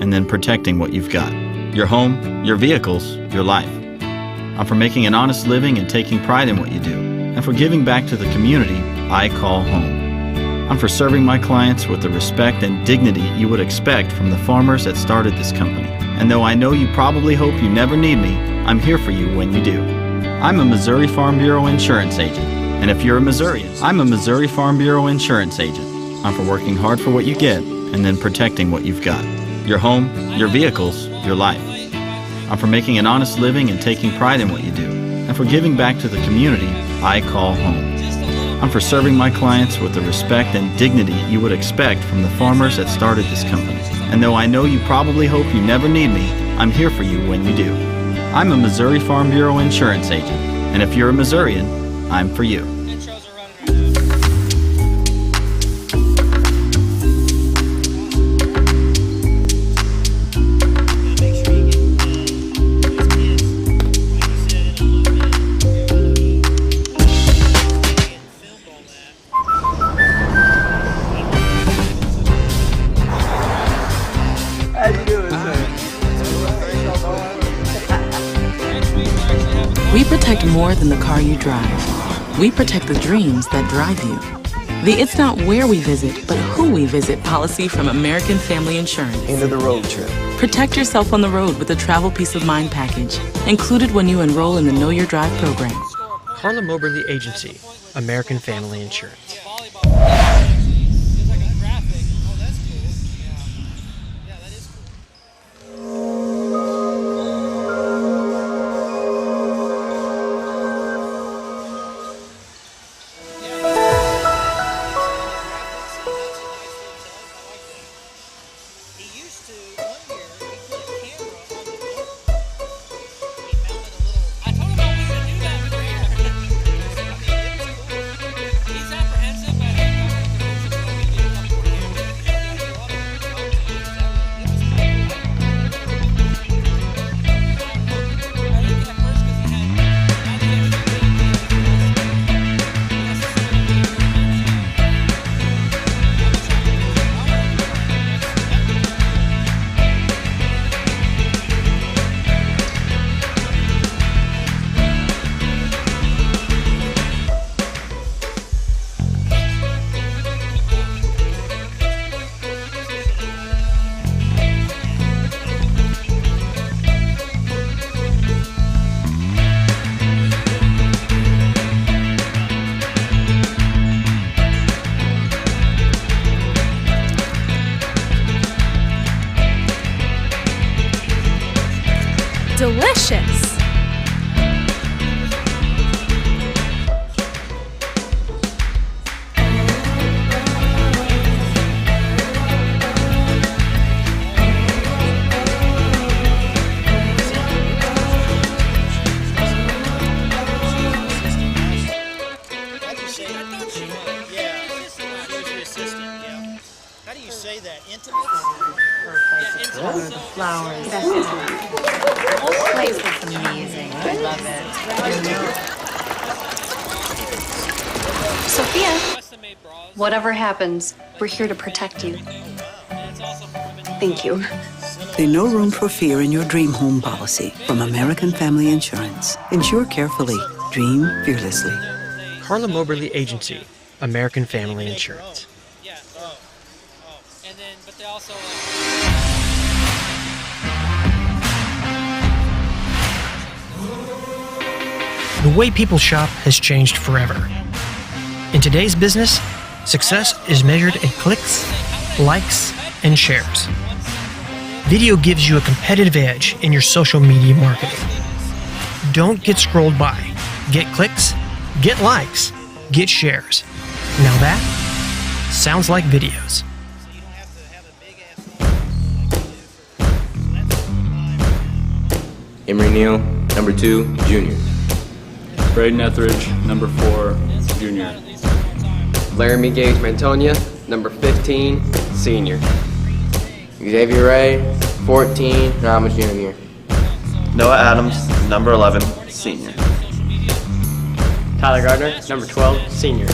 and then protecting what you've got. Your home, your vehicles, your life. I'm for making an honest living and taking pride in what you do, and for giving back to the community I call home. I'm for serving my clients with the respect and dignity you would expect from the farmers that started this company. And though I know you probably hope you never need me, I'm here for you when you do. I'm a Missouri Farm Bureau insurance agent. And if you're a Missourian, I'm a Missouri Farm Bureau insurance agent. I'm for working hard for what you get and then protecting what you've got. Your home, your vehicles, your life. I'm for making an honest living and taking pride in what you do, and for giving back to the community I call home. I'm for serving my clients with the respect and dignity you would expect from the farmers that started this company. And though I know you probably hope you never need me, I'm here for you when you do. I'm a Missouri Farm Bureau insurance agent, and if you're a Missourian, I'm for you. We protect more than the car you drive. We protect the dreams that drive you. The It's Not Where We Visit, but Who We Visit policy from American Family Insurance. End of the road trip. Protect yourself on the road with the Travel Peace of Mind package, included when you enroll in the Know Your Drive program. CARLA Moberly Agency, American Family Insurance. Delicious! How do you say that? Intimate? The flowers. The whole place looks amazing. I love it. Sophia, whatever happens, we're here to protect you. Thank you. There's no room for fear in your dream home policy from American Family Insurance. Insure carefully. Dream fearlessly. CARLA Moberly Agency, American Family Insurance. And then, but they also The way people shop has changed forever. In today's business, success is measured in clicks, likes, and shares. Video gives you a competitive edge in your social media marketing. Don't get scrolled by. Get clicks, get likes, get shares. Now that sounds like videos. Emery Neal, number 2, junior. Braden Etheridge, number 4, junior. Laramie Gage Mantonia, number 15, senior. Xavier Ray, 14, and I'm a junior. Noah Adams, number 11, senior. Tyler Gardner, number 12, senior.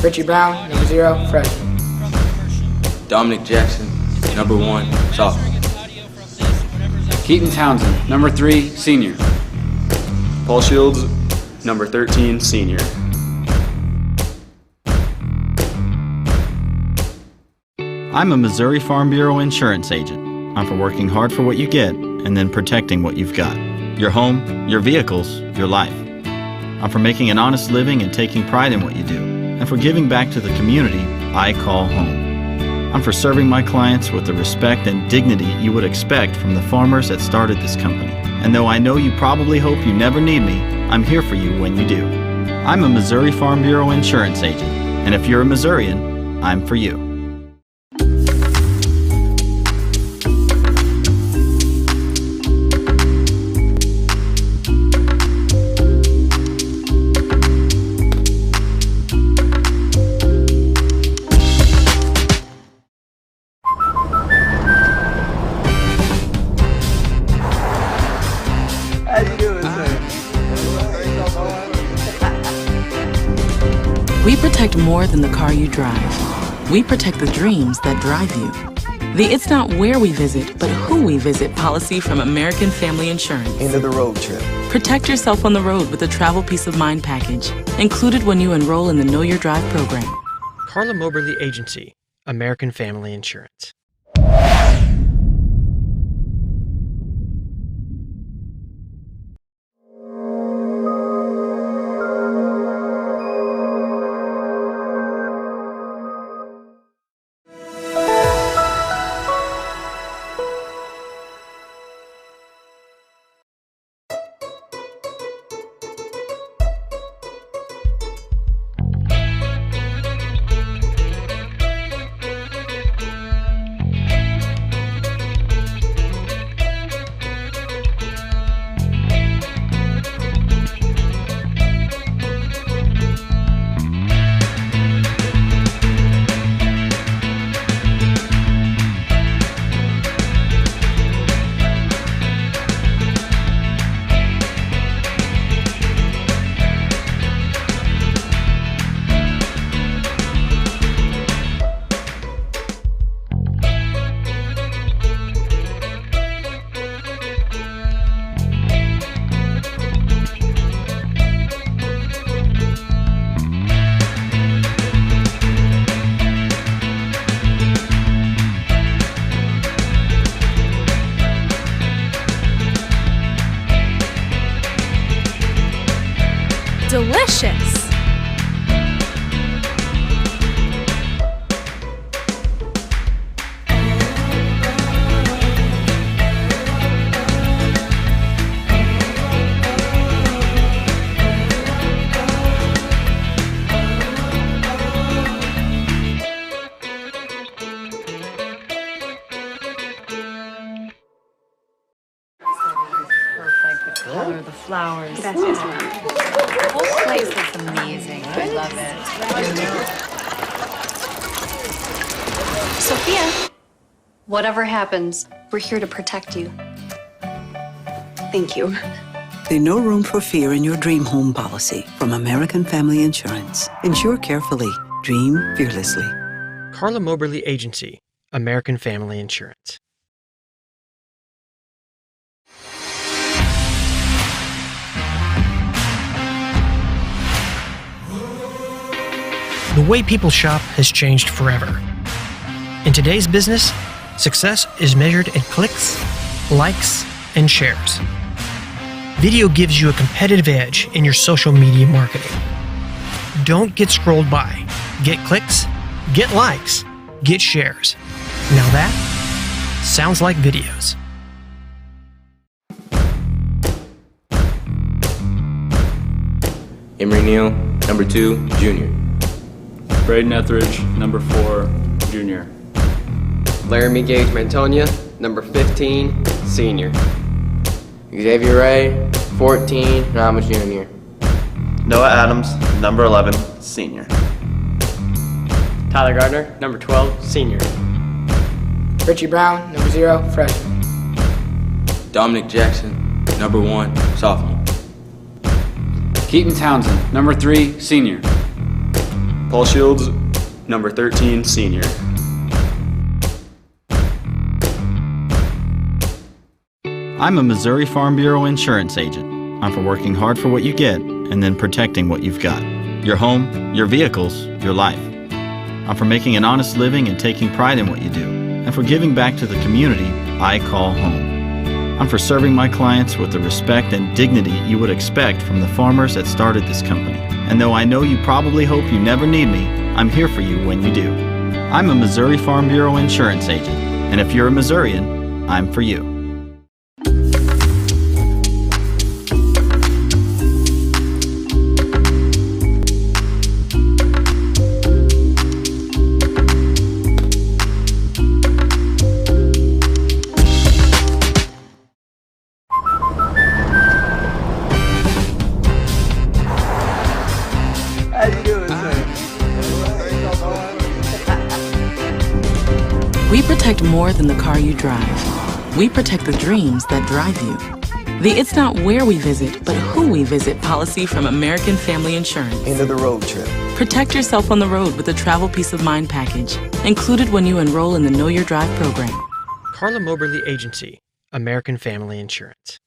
Richie Brown, number 0, freshman. Dominic Jackson, number 1, sophomore. Keaton Townsend, number 3, senior. Paul Shields, number 13, senior. I'm a Missouri Farm Bureau insurance agent. I'm for working hard for what you get and then protecting what you've got. Your home, your vehicles, your life. I'm for making an honest living and taking pride in what you do, and for giving back to the community I call home. I'm for serving my clients with the respect and dignity you would expect from the farmers that started this company. And though I know you probably hope you never need me, I'm here for you when you do. I'm a Missouri Farm Bureau insurance agent, and if you're a Missourian, I'm for you. We protect more than the car you drive. We protect the dreams that drive you. The It's Not Where We Visit, but Who We Visit policy from American Family Insurance. End of the road trip. Protect yourself on the road with the Travel Peace of Mind package, included when you enroll in the Know Your Drive program. CARLA MOBERLY Agency, American Family Insurance. Delicious. Perfect. The color, the flowers. The whole place looks amazing. I love it. Sophia, whatever happens, we're here to protect you. Thank you. There's no room for fear in your dream home policy from American Family Insurance. Insure carefully. Dream fearlessly. CARLA MOBERLY Agency, American Family Insurance. The way people shop has changed forever. In today's business, success is measured in clicks, likes, and shares. Video gives you a competitive edge in your social media marketing. Don't get scrolled by. Get clicks, get likes, get shares. Now that sounds like videos. Emery Neal, number 2, junior. Braden Etheridge, number 4, junior. Laramie Gage Mantonia, number 15, senior. Xavier Ray, 14, and I'm a junior. Noah Adams, number 11, senior. Tyler Gardner, number 12, senior. Richie Brown, number 0, freshman. Dominic Jackson, number 1, sophomore. Keaton Townsend, number 3, senior. Paul Shields, number 13, senior. I'm a Missouri Farm Bureau insurance agent. I'm for working hard for what you get and then protecting what you've got. Your home, your vehicles, your life. I'm for making an honest living and taking pride in what you do, and for giving back to the community I call home. I'm for serving my clients with the respect and dignity you would expect from the farmers that started this company. And though I know you probably hope you never need me, I'm here for you when you do. I'm a Missouri Farm Bureau insurance agent, and if you're a Missourian, I'm for you. We protect more than the car you drive. We protect the dreams that drive you. The "It's not where we visit, but who we visit" policy from American Family Insurance. End of the road trip. Protect yourself on the road with the Travel Peace of Mind package, included when you enroll in the Know Your Drive program. CARLA MOBERLY Agency, American Family Insurance.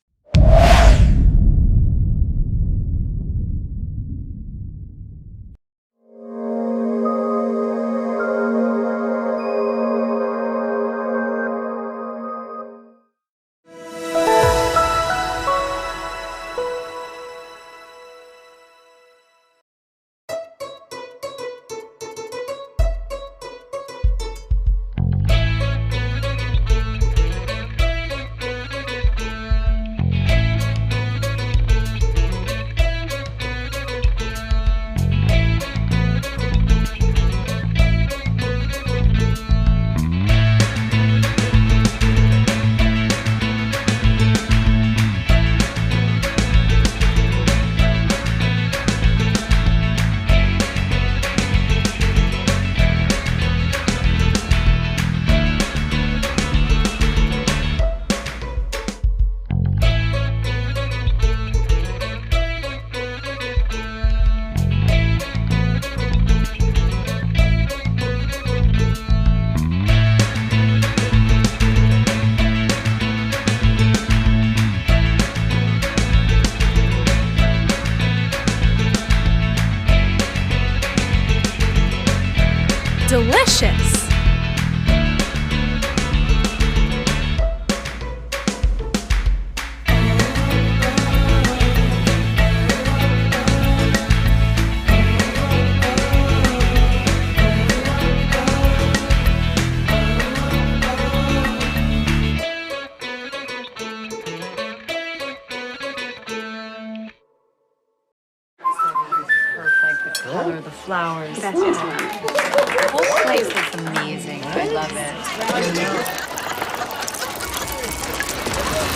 Delicious. Color of the flowers. That's just the whole place looks amazing. I love it.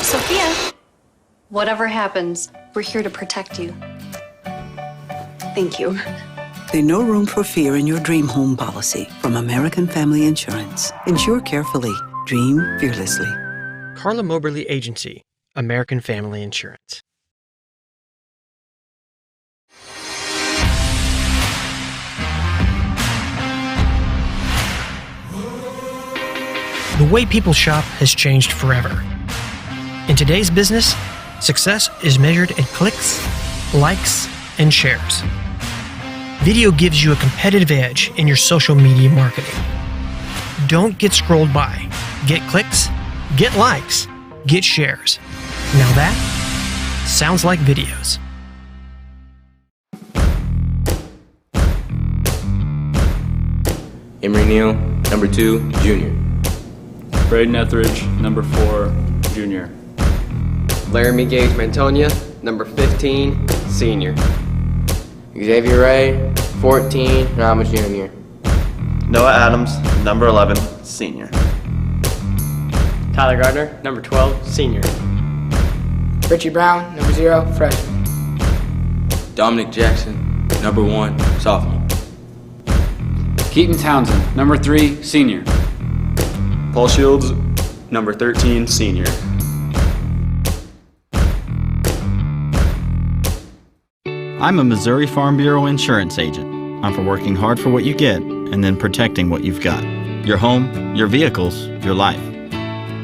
Sophia, whatever happens, we're here to protect you. Thank you. There's no room for fear in your dream home policy from American Family Insurance. Insure carefully. Dream fearlessly. CARLA MOBERLY Agency, American Family Insurance. The way people shop has changed forever. In today's business, success is measured in clicks, likes, and shares. Video gives you a competitive edge in your social media marketing. Don't get scrolled by. Get clicks, get likes, get shares. Now that sounds like videos. Emery Neal, number 2, junior. Braden Etheridge, number 4, junior. Laramie Gage Mantonia, number 15, senior. Xavier Ray, 14, and I'm a junior. Noah Adams, number 11, senior. Tyler Gardner, number 12, senior. Richie Brown, number 0, freshman. Dominic Jackson, number 1, sophomore. Keaton Townsend, number 3, senior. Paul Shields, number 13, senior. I'm a Missouri Farm Bureau insurance agent. I'm for working hard for what you get and then protecting what you've got. Your home, your vehicles, your life.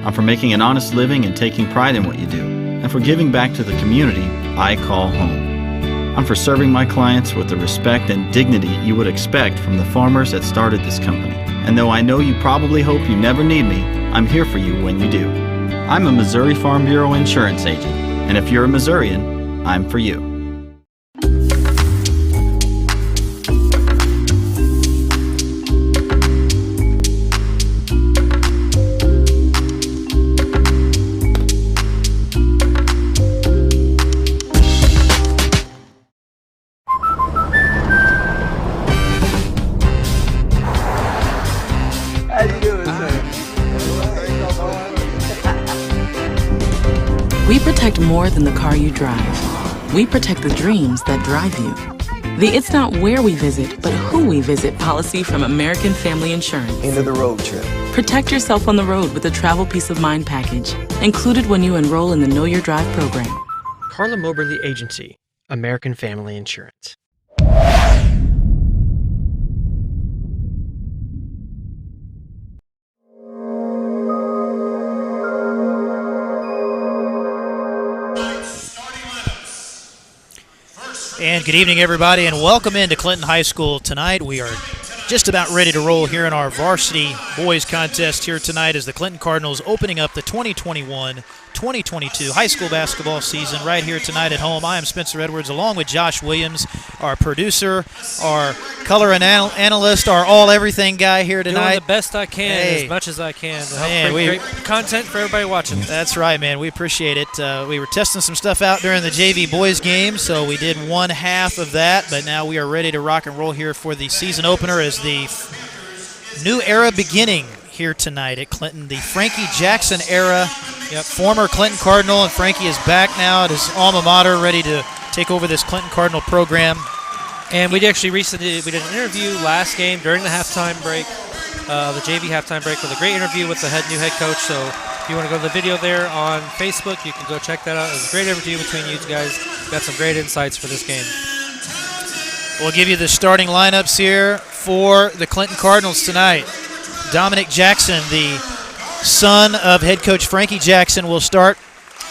I'm for making an honest living and taking pride in what you do, and for giving back to the community I call home. I'm for serving my clients with the respect and dignity you would expect from the farmers that started this company. And though I know you probably hope you never need me, I'm here for you when you do. I'm a Missouri Farm Bureau insurance agent, and if you're a Missourian, I'm for you. We protect more than the car you drive. We protect the dreams that drive you. The It's Not Where We Visit, but Who We Visit policy from American Family Insurance. End of the road trip. Protect yourself on the road with the Travel Peace of Mind package, included when you enroll in the Know Your Drive program. CARLA MOBERLY Agency, American Family Insurance. And good evening, everybody, and welcome into Clinton High School tonight. We are just about ready to roll here in our varsity boys contest here tonight as the Clinton Cardinals opening up the 2021-2022 high school basketball season right here tonight at home. I am Spencer Edwards along with Josh Williams, our producer, our color analyst, our all-everything guy here tonight. Doing the best I can, as much as I can to help bring great content for everybody watching. That's right, man. We appreciate it. We were testing some stuff out during the JV boys game, so we did one half of that, but now we are ready to rock and roll here for the season opener as the new era beginning here tonight at Clinton. The Frankie Jackson era. Former Clinton Cardinal, and Frankie is back now at his alma mater, ready to take over this Clinton Cardinal program. And we actually recently did an interview last game during the halftime break, the JV halftime break, with a great interview with the new head coach. So if you want to go to the video there on Facebook, you can go check that out. It was a great interview between you guys. Got some great insights for this game. We'll give you the starting lineups here for the Clinton Cardinals tonight. Dominic Jackson, the son of head coach Frankie Jackson, will start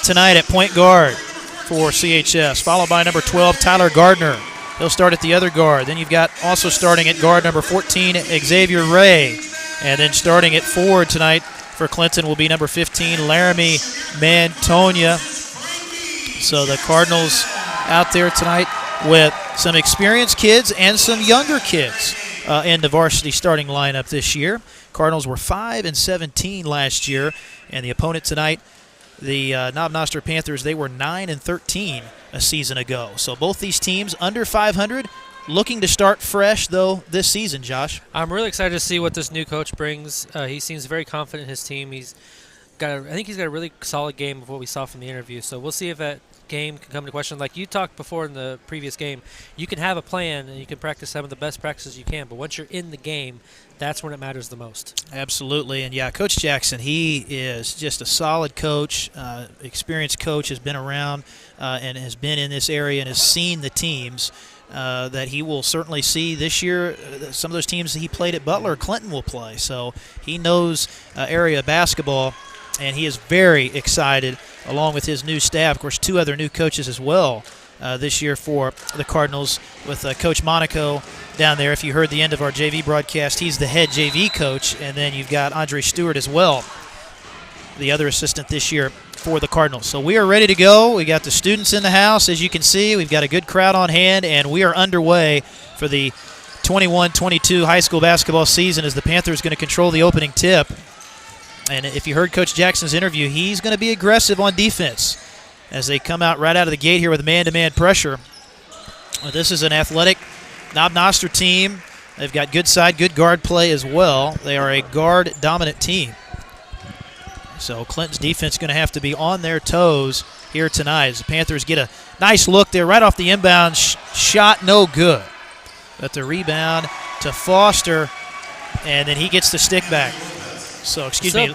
tonight at point guard for CHS, followed by number 12, Tyler Gardner. He'll start at the other guard. Then you've got also starting at guard number 14, Xavier Ray. And then starting at forward tonight for Clinton will be number 15, Laramie Mantonia. So the Cardinals out there tonight with some experienced kids and some younger kids in the varsity starting lineup this year. Cardinals were 5-17 last year, and the opponent tonight, the Noster Panthers, they were 9-13 a season ago. So both these teams under 500, looking to start fresh though this season. Josh, I'm really excited to see what this new coach brings. He seems very confident in his team. I think he's got a really solid game of what we saw from the interview. So we'll see if that game can come to question. Like you talked before in the previous game, you can have a plan and you can practice some of the best practices you can, but once you're in the game, that's when it matters the most. Absolutely. And yeah, Coach Jackson, he is just a solid coach, experienced coach, has been around and has been in this area and has seen the teams that he will certainly see this year. Some of those teams that he played at Butler, Clinton will play. So he knows area basketball, and he is very excited along with his new staff. Of course, two other new coaches as well this year for the Cardinals with Coach Monaco down there. If you heard the end of our JV broadcast, he's the head JV coach, and then you've got Andre Stewart as well, the other assistant this year for the Cardinals. So we are ready to go. We got the students in the house, as you can see. We've got a good crowd on hand, and we are underway for the 21-22 high school basketball season as the Panthers going to control the opening tip. And if you heard Coach Jackson's interview, he's going to be aggressive on defense as they come out right out of the gate here with man-to-man pressure. Well, this is an athletic Noster team. They've got good side, good guard play as well. They are a guard-dominant team. So Clinton's defense is going to have to be on their toes here tonight as the Panthers get a nice look there right off the inbound shot, no good. But the rebound to Foster, and then he gets the stick back. So,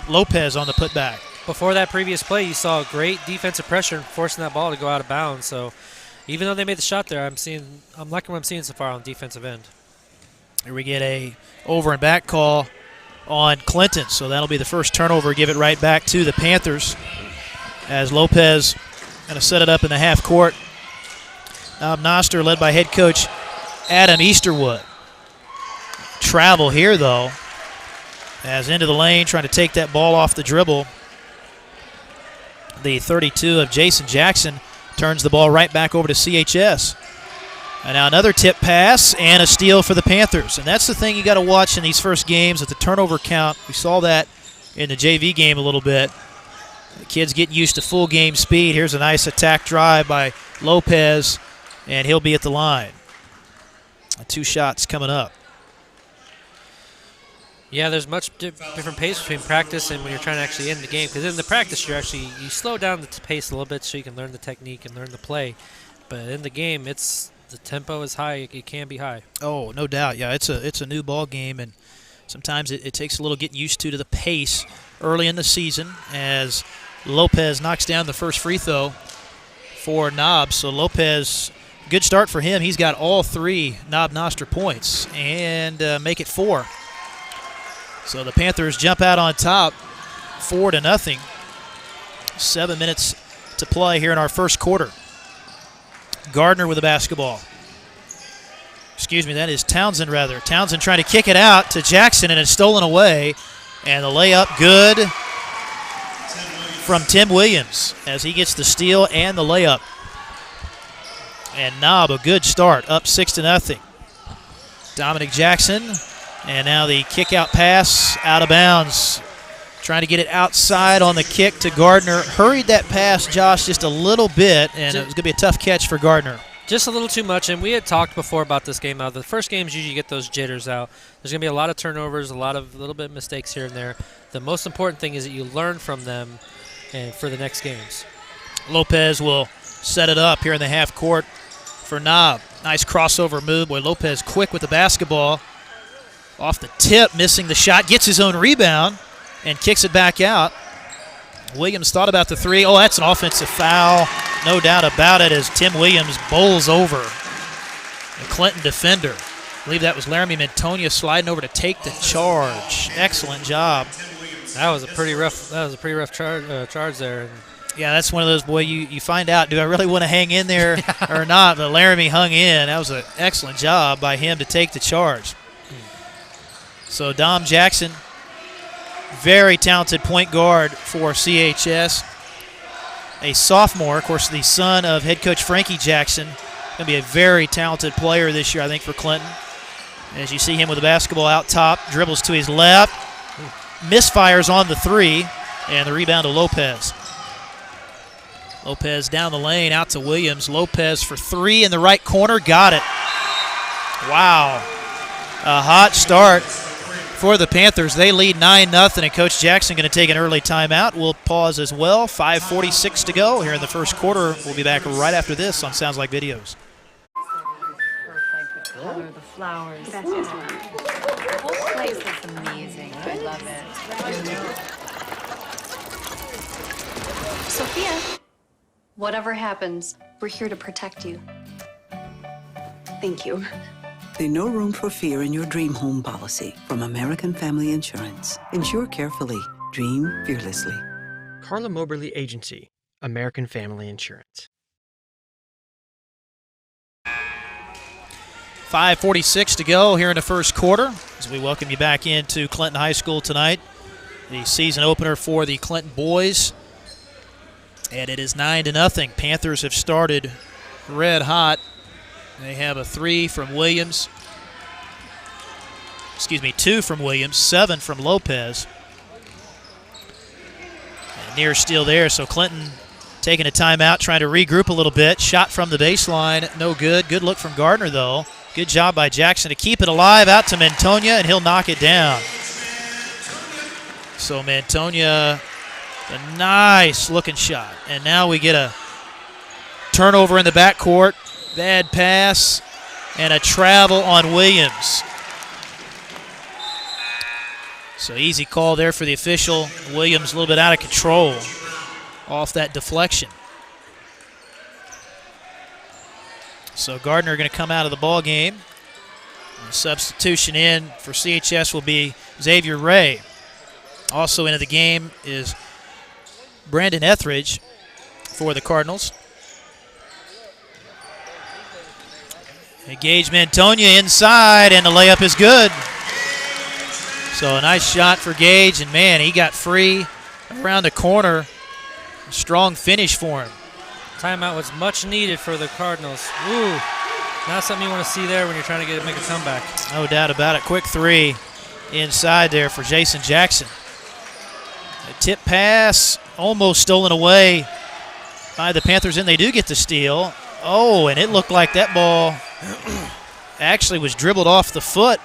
Lopez on the putback. Before that previous play, you saw great defensive pressure and forcing that ball to go out of bounds. So, even though they made the shot there, I'm liking what I'm seeing so far on the defensive end. Here we get a over and back call on Clinton. So that'll be the first turnover, give it right back to the Panthers as Lopez going to set it up in the half court. Noster led by head coach Adam Easterwood. Travel here, though, as into the lane, trying to take that ball off the dribble. The 32 of Jason Jackson turns the ball right back over to CHS. And now another tip pass and a steal for the Panthers. And that's the thing you got to watch in these first games at the turnover count. We saw that in the JV game a little bit. The kids getting used to full game speed. Here's a nice attack drive by Lopez, and he'll be at the line. 2 shots coming up. Yeah, there's much different pace between practice and when you're trying to actually end the game. Because in the practice, you slow down the pace a little bit so you can learn the technique and learn the play. But in the game, the tempo is high. It can be high. Oh, no doubt. Yeah, it's a new ball game, and sometimes it takes a little getting used to the pace early in the season as Lopez knocks down the first free throw for Knob. So Lopez, good start for him. He's got all 3 Noster points and make it 4. So the Panthers jump out on top, 4-0. 7 minutes to play here in our first quarter. Gardner with the basketball. Excuse me, that is Townsend, rather. Townsend trying to kick it out to Jackson, and it's stolen away. And the layup good from Tim Williams as he gets the steal and the layup. And Knob, a good start, up 6-0. Dominic Jackson. And now the kick-out pass out of bounds. Trying to get it outside on the kick to Gardner. Hurried that pass, Josh, just a little bit, and it was going to be a tough catch for Gardner. Just a little too much, and we had talked before about this game. Now, the first games usually get those jitters out. There's going to be a lot of turnovers, a little bit of mistakes here and there. The most important thing is that you learn from them and for the next games. Lopez will set it up here in the half court for Knob. Nice crossover move. Boy, Lopez quick with the basketball. Off the tip, missing the shot, gets his own rebound and kicks it back out. Williams thought about the 3. Oh, that's an offensive foul. No doubt about it as Tim Williams bowls over the Clinton defender. I believe that was Laramie Mintonia sliding over to take the charge. Excellent job. That was a pretty rough charge there. Yeah, that's one of those, boy, you find out, do I really want to hang in there or not? But Laramie hung in. That was an excellent job by him to take the charge. So Dom Jackson, very talented point guard for CHS. A sophomore, of course, the son of head coach Frankie Jackson. Going to be a very talented player this year, I think, for Clinton. As you see him with the basketball out top, dribbles to his left, misfires on the 3, and the rebound to Lopez. Lopez down the lane, out to Williams. Lopez for 3 in the right corner, got it. Wow. A hot start for the Panthers. They lead 9-0, and Coach Jackson going to take an early timeout. We'll pause as well. 5:46 to go here in the first quarter. We'll be back right after this on Sounds Like Videos. Perfect color, the flowers. That's the whole place looks amazing. I love it. Sophia, whatever happens, we're here to protect you. Thank you. The No Room for Fear in Your Dream Home policy from American Family Insurance. Insure carefully. Dream fearlessly. CARLA MOBERLY Agency, American Family Insurance. 5:46 to go here in the first quarter as we welcome you back into Clinton High School tonight. The season opener for the Clinton boys. And it is 9-0. Panthers have started red hot. They have a 3 from Williams. 2 from Williams, 7 from Lopez. And near steal there, so Clinton taking a timeout, trying to regroup a little bit. Shot from the baseline, no good. Good look from Gardner, though. Good job by Jackson to keep it alive, out to Mintonia, and he'll knock it down. So Mintonia, a nice-looking shot. And now we get a turnover in the backcourt. Bad pass and a travel on Williams. So easy call there for the official. Williams a little bit out of control off that deflection. So Gardner going to come out of the ball game. The substitution in for CHS will be Xavier Ray. Also into the game is Brandon Etheridge for the Cardinals. Gage Mantonia inside, and the layup is good. So a nice shot for Gage, and man, he got free around the corner. Strong finish for him. Timeout was much needed for the Cardinals. Ooh, not something you want to see there when you're trying to make a comeback. No doubt about it. Quick three inside there for Jason Jackson. A tip pass almost stolen away by the Panthers, and they do get the steal. Oh, and it looked like that ball actually was dribbled off the foot.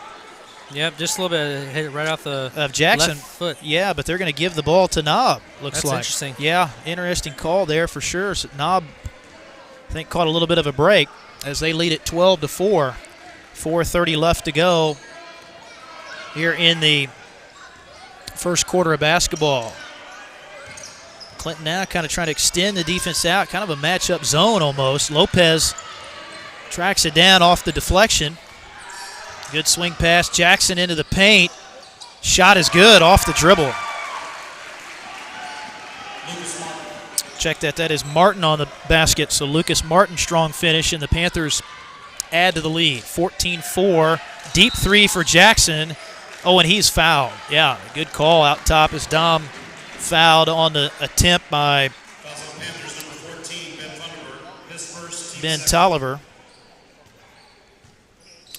Yep, just a little bit, hit it right off the of Jackson. Left foot. Yeah, but they're going to give the ball to Knob, looks That's like. Interesting. Yeah, interesting call there for sure. So Knob, I think, caught a little bit of a break as they lead it 12-4. 4:30 left to go here in the first quarter of basketball. Clinton now kind of trying to extend the defense out, kind of a matchup zone almost. Lopez tracks it down off the deflection. Good swing pass. Jackson into the paint. Shot is good off the dribble. Check that. That is Martin on the basket. So Lucas Martin, strong finish, and the Panthers add to the lead. 14-4. Deep three for Jackson. Oh, and he's fouled. Yeah, good call out top as Dom fouled on the attempt by Ben Tolliver.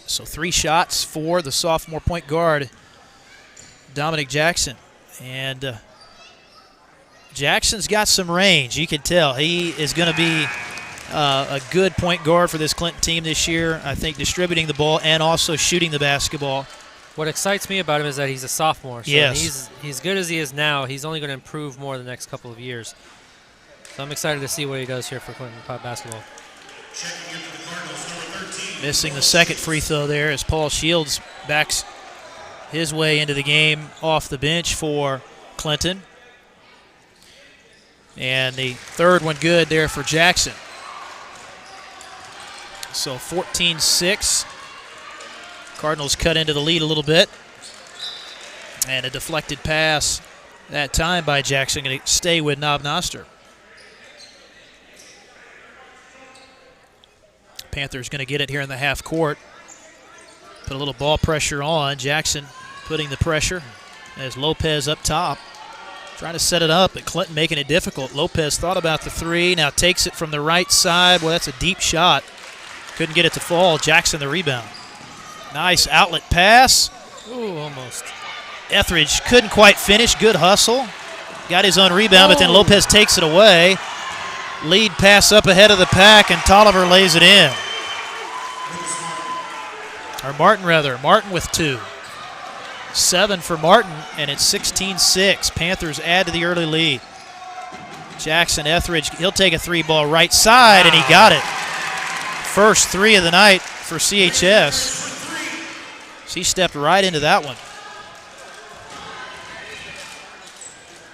So 3 shots for the sophomore point guard, Dominic Jackson. And Jackson's got some range. You can tell he is going to be a good point guard for this Clinton team this year. I think distributing the ball and also shooting the basketball. What excites me about him is that he's a sophomore. So yes. He's good as he is now. He's only going to improve more the next couple of years. So I'm excited to see what he does here for Clinton basketball. Missing the second free throw there as Paul Shields backs his way into the game off the bench for Clinton. And the third one good there for Jackson. So 14-6. Cardinals cut into the lead a little bit. And a deflected pass that time by Jackson. Going to stay with Noster. Panthers going to get it here in the half court. Put a little ball pressure on. Jackson putting the pressure as Lopez up top. Trying to set it up, but Clinton making it difficult. Lopez thought about the three, now takes it from the right side. Well, that's a deep shot. Couldn't get it to fall. Jackson the rebound. Nice outlet pass. Ooh, almost. Etheridge couldn't quite finish. Good hustle. Got his own rebound, but then Lopez takes it away. Lead pass up ahead of the pack, and Tolliver lays it in. Or Martin, rather. Martin with 2. 7 for Martin, and it's 16-6. Panthers add to the early lead. Jackson Etheridge, he'll take a 3-ball right side, and he got it. First 3 of the night for CHS. He stepped right into that one.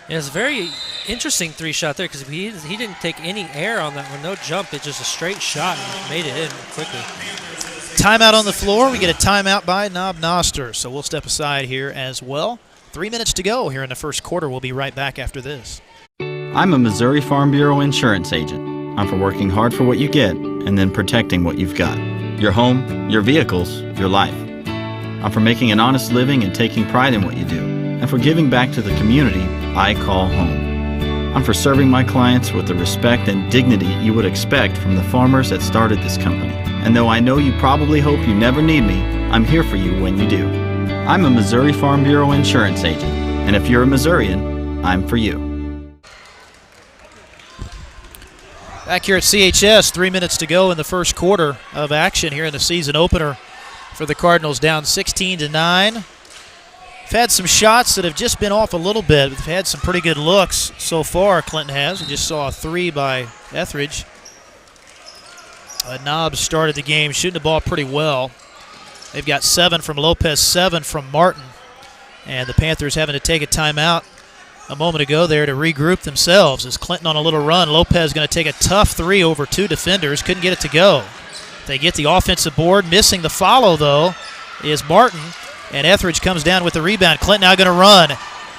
Yeah, it's a very interesting 3-shot there because he didn't take any air on that one. No jump. It's just a straight shot and made it in quickly. Timeout on the floor. We get a timeout by Noster. So we'll step aside here as well. 3 minutes to go here in the first quarter. We'll be right back after this. I'm a Missouri Farm Bureau insurance agent. I'm for working hard for what you get and then protecting what you've got. Your home, your vehicles, your life. I'm for making an honest living and taking pride in what you do, and for giving back to the community I call home. I'm for serving my clients with the respect and dignity you would expect from the farmers that started this company. And though I know you probably hope you never need me, I'm here for you when you do. I'm a Missouri Farm Bureau insurance agent, and if you're a Missourian, I'm for you. Back here at CHS, 3 minutes to go in the first quarter of action here in the season opener for the Cardinals, down 16-9. They've had some shots that have just been off a little bit. They've had some pretty good looks so far, Clinton has. We just saw a 3 by Etheridge. Nobbs started the game shooting the ball pretty well. They've got 7 from Lopez, 7 from Martin. And the Panthers having to take a timeout a moment ago there to regroup themselves. As Clinton on a little run, Lopez going to take a tough 3 over 2 defenders. Couldn't get it to go. They get the offensive board, missing the follow, though, is Martin, and Etheridge comes down with the rebound. Clinton now going to run.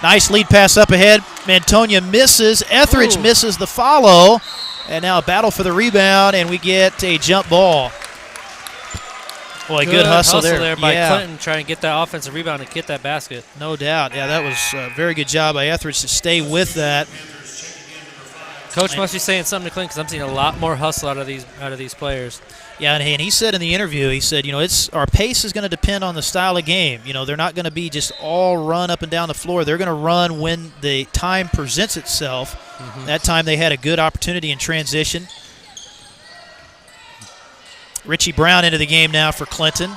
Nice lead pass up ahead. Mantonia misses. Etheridge misses the follow. And now a battle for the rebound, and we get a jump ball. Boy, good hustle there by Clinton trying to get that offensive rebound and get that basket. No doubt. Yeah, that was a very good job by Etheridge to stay with that. Coach must be saying something to Clinton because I'm seeing a lot more hustle out of these players. Yeah, and he said in the interview, he said, our pace is going to depend on the style of game. They're not going to be just all run up and down the floor. They're going to run when the time presents itself. That time they had a good opportunity in transition. Richie Brown into the game now for Clinton.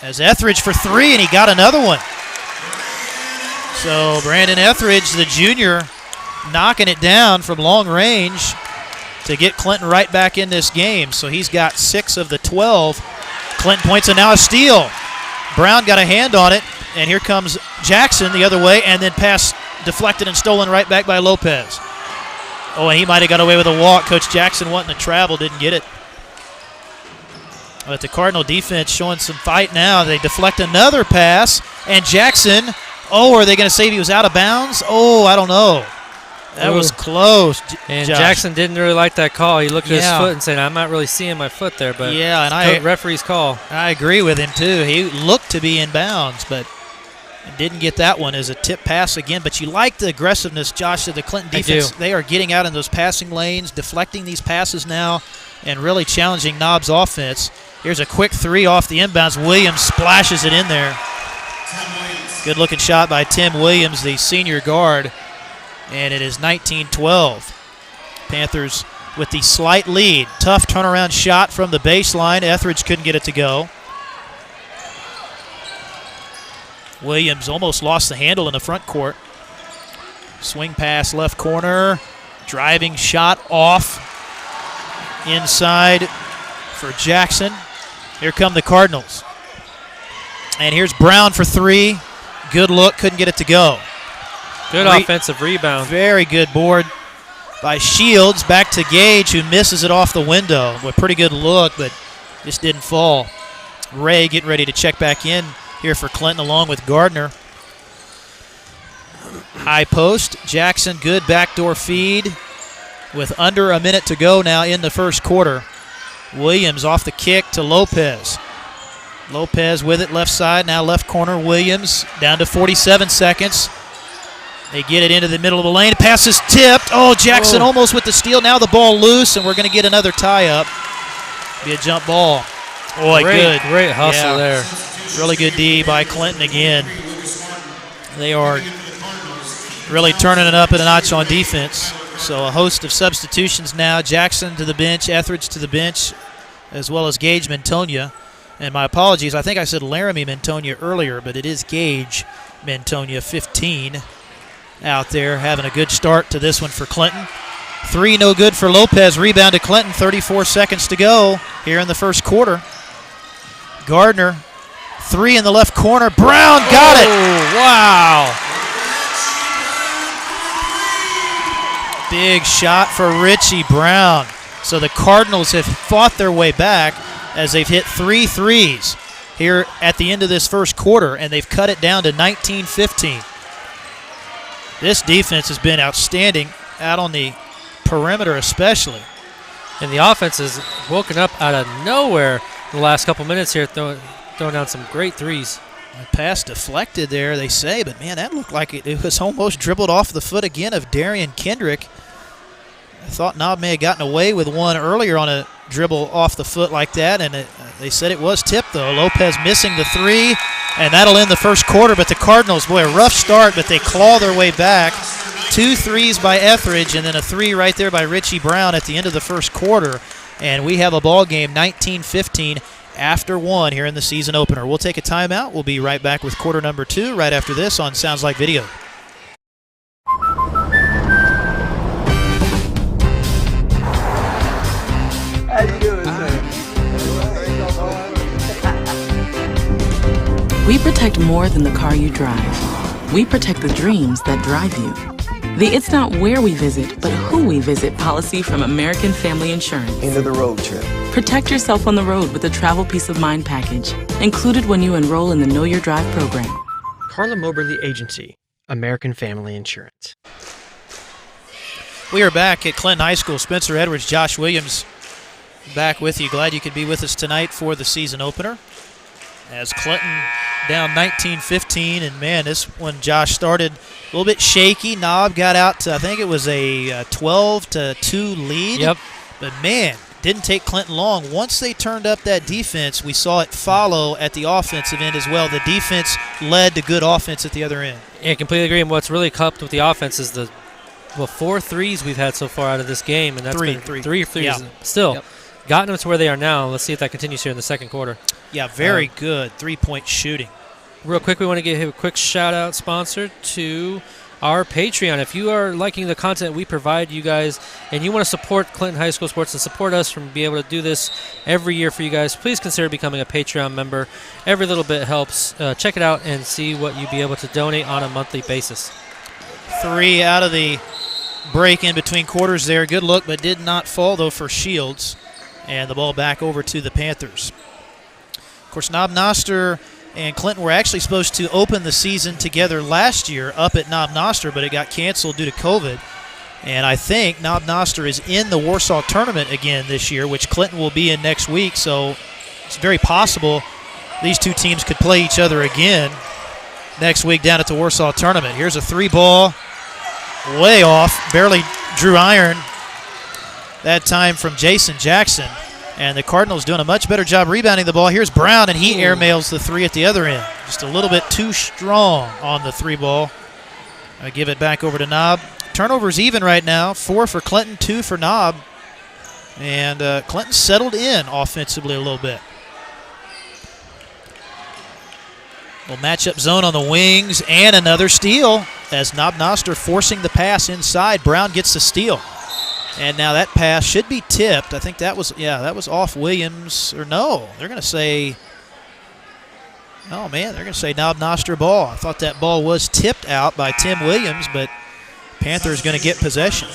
As Etheridge for three, and he got another one. So Brandon Etheridge, the junior, knocking it down from long range to get Clinton right back in this game. So he's got 6 of the 12. Clinton points, and now a steal. Brown got a hand on it, and here comes Jackson the other way, and then pass deflected and stolen right back by Lopez. Oh, and he might have got away with a walk. Coach Jackson wanting to travel, didn't get it. But the Cardinal defense showing some fight now. They deflect another pass, and Jackson, are they going to say he was out of bounds? I don't know. That was close. And Josh. Jackson didn't really like that call. He looked at his foot and said, I'm not really seeing my foot there. But referee's call. I agree with him, too. He looked to be in bounds, but didn't get that one as a tip pass again. But you like the aggressiveness, Josh, of the Clinton defense. They are getting out in those passing lanes, deflecting these passes now, and really challenging Knobs' offense. Here's a quick three off the inbounds. Williams splashes it in there. Good-looking shot by Tim Williams, the senior guard. And it is 19-12. Panthers with the slight lead. Tough turnaround shot from the baseline. Etheridge couldn't get it to go. Williams almost lost the handle in the front court. Swing pass left corner. Driving shot off. Inside for Jackson. Here come the Cardinals. And here's Brown for three. Good look, couldn't get it to go. Good offensive rebound. Very good board by Shields. Back to Gage, who misses it off the window. A pretty good look, but just didn't fall. Ray getting ready to check back in here for Clinton along with Gardner. High post. Jackson, good backdoor feed with under a minute to go now in the first quarter. Williams off the kick to Lopez. Lopez with it left side, now left corner. Williams down to 47 seconds. They get it into the middle of the lane. Pass is tipped. Jackson almost with the steal. Now the ball loose, and we're going to get another tie-up. Be a jump ball. Great hustle there. Really good D by Clinton again. They are really turning it up a notch on defense. So a host of substitutions now. Jackson to the bench, Etheridge to the bench, as well as Gage Mantonia. And my apologies, I think I said Laramie Mantonia earlier, but it is Gage Mantonia, 15. Out there having a good start to this one for Clinton. Three no good for Lopez. Rebound to Clinton. 34 seconds to go here in the first quarter. Gardner, three in the left corner. Brown got it. Wow. Big shot for Richie Brown. So the Cardinals have fought their way back as they've hit 3 threes here at the end of this first quarter, and they've cut it down to 19-15. This defense has been outstanding out on the perimeter especially. And the offense has woken up out of nowhere in the last couple minutes here, throwing down some great threes. The pass deflected there, they say, but, man, that looked like it was almost dribbled off the foot again of Darian Kendrick. I thought Knob may have gotten away with one earlier on a dribble off the foot like that, and they said it was tipped, though. Lopez missing the three, and that'll end the first quarter. But the Cardinals, boy, a rough start, but they claw their way back. 2 threes by Etheridge, and then a three right there by Richie Brown at the end of the first quarter. And we have a ball game, 19-15, after one here in the season opener. We'll take a timeout. We'll be right back with quarter number 2 right after this on Sounds Like Video. How you doing, sir? We protect more than the car you drive. We protect the dreams that drive you. The it's not where we visit, but who we visit policy from American Family Insurance. End of the road trip. Protect yourself on the road with the Travel Peace of Mind package, included when you enroll in the Know Your Drive program. CARLA MOBERLY Agency, American Family Insurance. We are back at Clinton High School. Spencer Edwards, Josh Williams back with you. Glad you could be with us tonight for the season opener. As Clinton down 19-15, and man, this when Josh started a little bit shaky. Knob got out to, I think it was a 12-2 lead. Yep. But man, didn't take Clinton long. Once they turned up that defense, we saw it follow at the offensive end as well. The defense led to good offense at the other end. Yeah, completely agree. And what's really helped with the offense is the 4 threes we've had so far out of this game, and that's been three threes. Yeah. Still, gotten them to where they are now. Let's see if that continues here in the second quarter. Yeah, very good three-point shooting. Real quick, we want to give a quick shout-out sponsor to our Patreon. If you are liking the content we provide you guys and you want to support Clinton High School sports and support us from being able to do this every year for you guys, please consider becoming a Patreon member. Every little bit helps. Check it out and see what you'd be able to donate on a monthly basis. 3 out of the break in between quarters there. Good look, but did not fall, though, for Shields. And the ball back over to the Panthers. Of course, Noster and Clinton were actually supposed to open the season together last year up at Noster, but it got canceled due to COVID. And I think Noster is in the Warsaw tournament again this year, which Clinton will be in next week. So it's very possible these two teams could play each other again next week down at the Warsaw tournament. Here's a 3-ball, way off, barely drew iron that time from Jason Jackson. And the Cardinals doing a much better job rebounding the ball. Here's Brown, and he airmails the 3 at the other end. Just a little bit too strong on the 3-ball. I give it back over to Knob. Turnovers even right now. 4 for Clinton, 2 for Knob. And Clinton settled in offensively a little bit. Little matchup zone on the wings, and another steal as Noster forcing the pass inside. Brown gets the steal. And now that pass should be tipped. I think that was off Williams. Or no, they're going to say, oh, man, they're going to say Noster ball. I thought that ball was tipped out by Tim Williams, but Panthers going to get possession.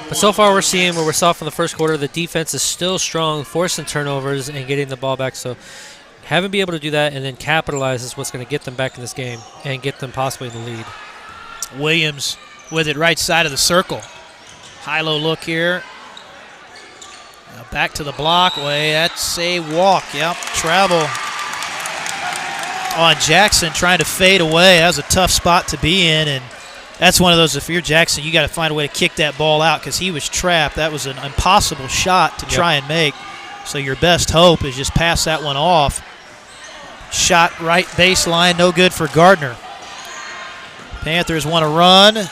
But so far we're seeing where we're soft in the first quarter. The defense is still strong, forcing turnovers and getting the ball back. So having be able to do that and then capitalize is what's going to get them back in this game and get them possibly in the lead. Williams with it right side of the circle. High-low look here. Now back to the block way. That's a walk. Yep, travel on Jackson trying to fade away. That was a tough spot to be in, and that's one of those, if you're Jackson, you got to find a way to kick that ball out because he was trapped. That was an impossible shot to try and make. So your best hope is just pass that one off. Shot right baseline, no good for Gardner. Panthers want to run.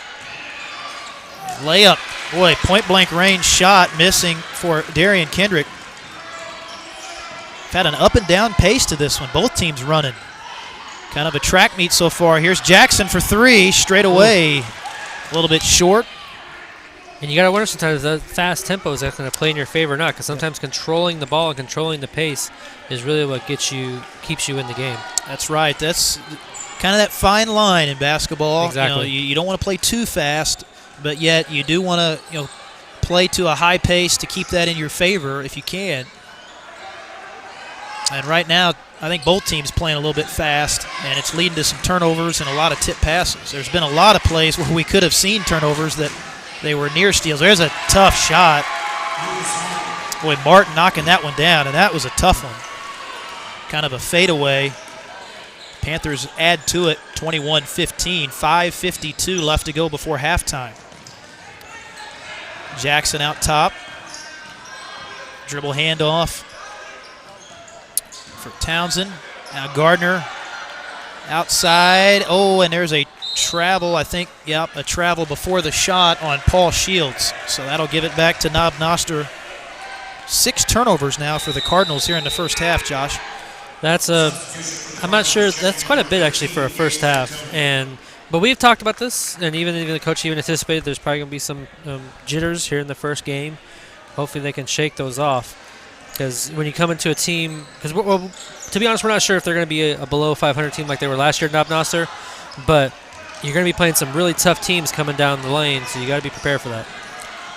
Layup. Boy, point-blank range shot missing for Darian Kendrick. Had an up-and-down pace to this one. Both teams running. Kind of a track meet so far. Here's Jackson for 3, straight away. A little bit short. And you got to wonder sometimes that fast tempo is that going to play in your favor or not, because sometimes controlling the ball and controlling the pace is really what keeps you in the game. That's right. That's kind of that fine line in basketball. Exactly. You don't want to play too fast, but yet you do want to play to a high pace to keep that in your favor if you can. And right now, I think both teams playing a little bit fast, and it's leading to some turnovers and a lot of tip passes. There's been a lot of plays where we could have seen turnovers that they were near steals. There's a tough shot. Boy, Martin knocking that one down, and that was a tough one. Kind of a fadeaway. Panthers add to it 21-15, 5:52 left to go before halftime. Jackson out top. Dribble handoff for Townsend. Now Gardner outside. Oh, and there's a travel, I think. Yep, a travel before the shot on Paul Shields. So that'll give it back to Noster. 6 turnovers now for the Cardinals here in the first half, Josh. I'm not sure. That's quite a bit, actually, for a first half. But we've talked about this, and even the coach even anticipated there's probably going to be some jitters here in the first game. Hopefully they can shake those off. Because when you come into a team, to be honest, we're not sure if they're going to be a below 500 team like they were last year at Noster. But you're going to be playing some really tough teams coming down the lane, so you got to be prepared for that.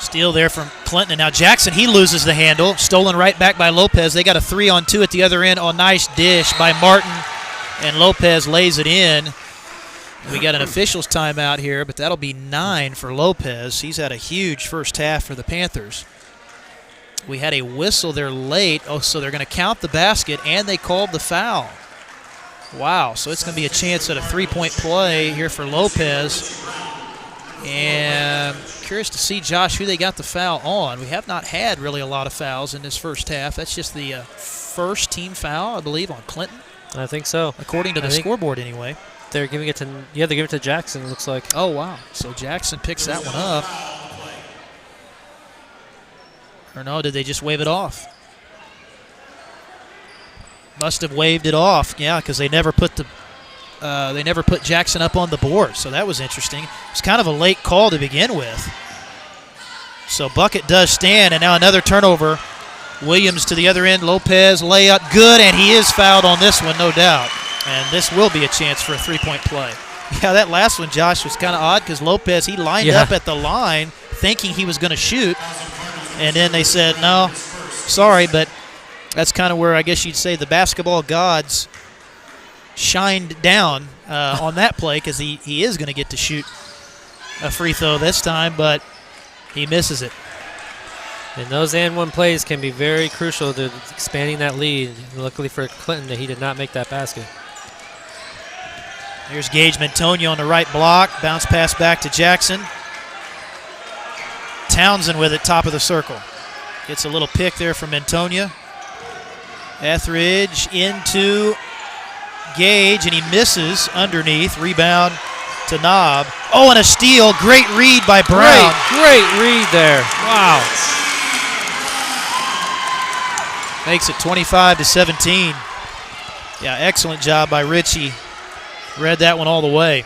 Steal there from Clinton. And now Jackson, he loses the handle. Stolen right back by Lopez. They got a 3-on-2 at the other end. Oh, nice dish by Martin. And Lopez lays it in. We got an official's timeout here, but that'll be 9 for Lopez. He's had a huge first half for the Panthers. We had a whistle there late. Oh, so they're going to count the basket, and they called the foul. Wow, so it's going to be a chance at a three-point play here for Lopez. And curious to see, Josh, who they got the foul on. We have not had really a lot of fouls in this first half. That's just the first team foul, I believe, on Clinton. I think so. According to the scoreboard, anyway. They're giving it to they give it to Jackson, it looks like. Oh, wow. So Jackson picks that one up. Or no, did they just wave it off? Must have waved it off, yeah, because they never put Jackson up on the board. So that was interesting. It's kind of a late call to begin with. So bucket does stand, and now another turnover. Williams to the other end. Lopez layup, good, and he is fouled on this one, no doubt. And this will be a chance for a three-point play. Yeah, that last one, Josh, was kind of odd because Lopez, he lined up at the line thinking he was going to shoot. And then they said, no, sorry, but that's kind of where I guess you'd say the basketball gods shined down on that play because he is going to get to shoot a free throw this time, but he misses it. And those and one plays can be very crucial to expanding that lead. Luckily for Clinton that he did not make that basket. Here's Gage Mantonia on the right block. Bounce pass back to Jackson. Townsend with it, top of the circle. Gets a little pick there from Mantonia. Etheridge into Gage, and he misses underneath. Rebound to Knob. Oh, and a steal. Great read by Brown. Great read there. Wow. Makes it 25-17. Yeah, excellent job by Richie. Read that one all the way.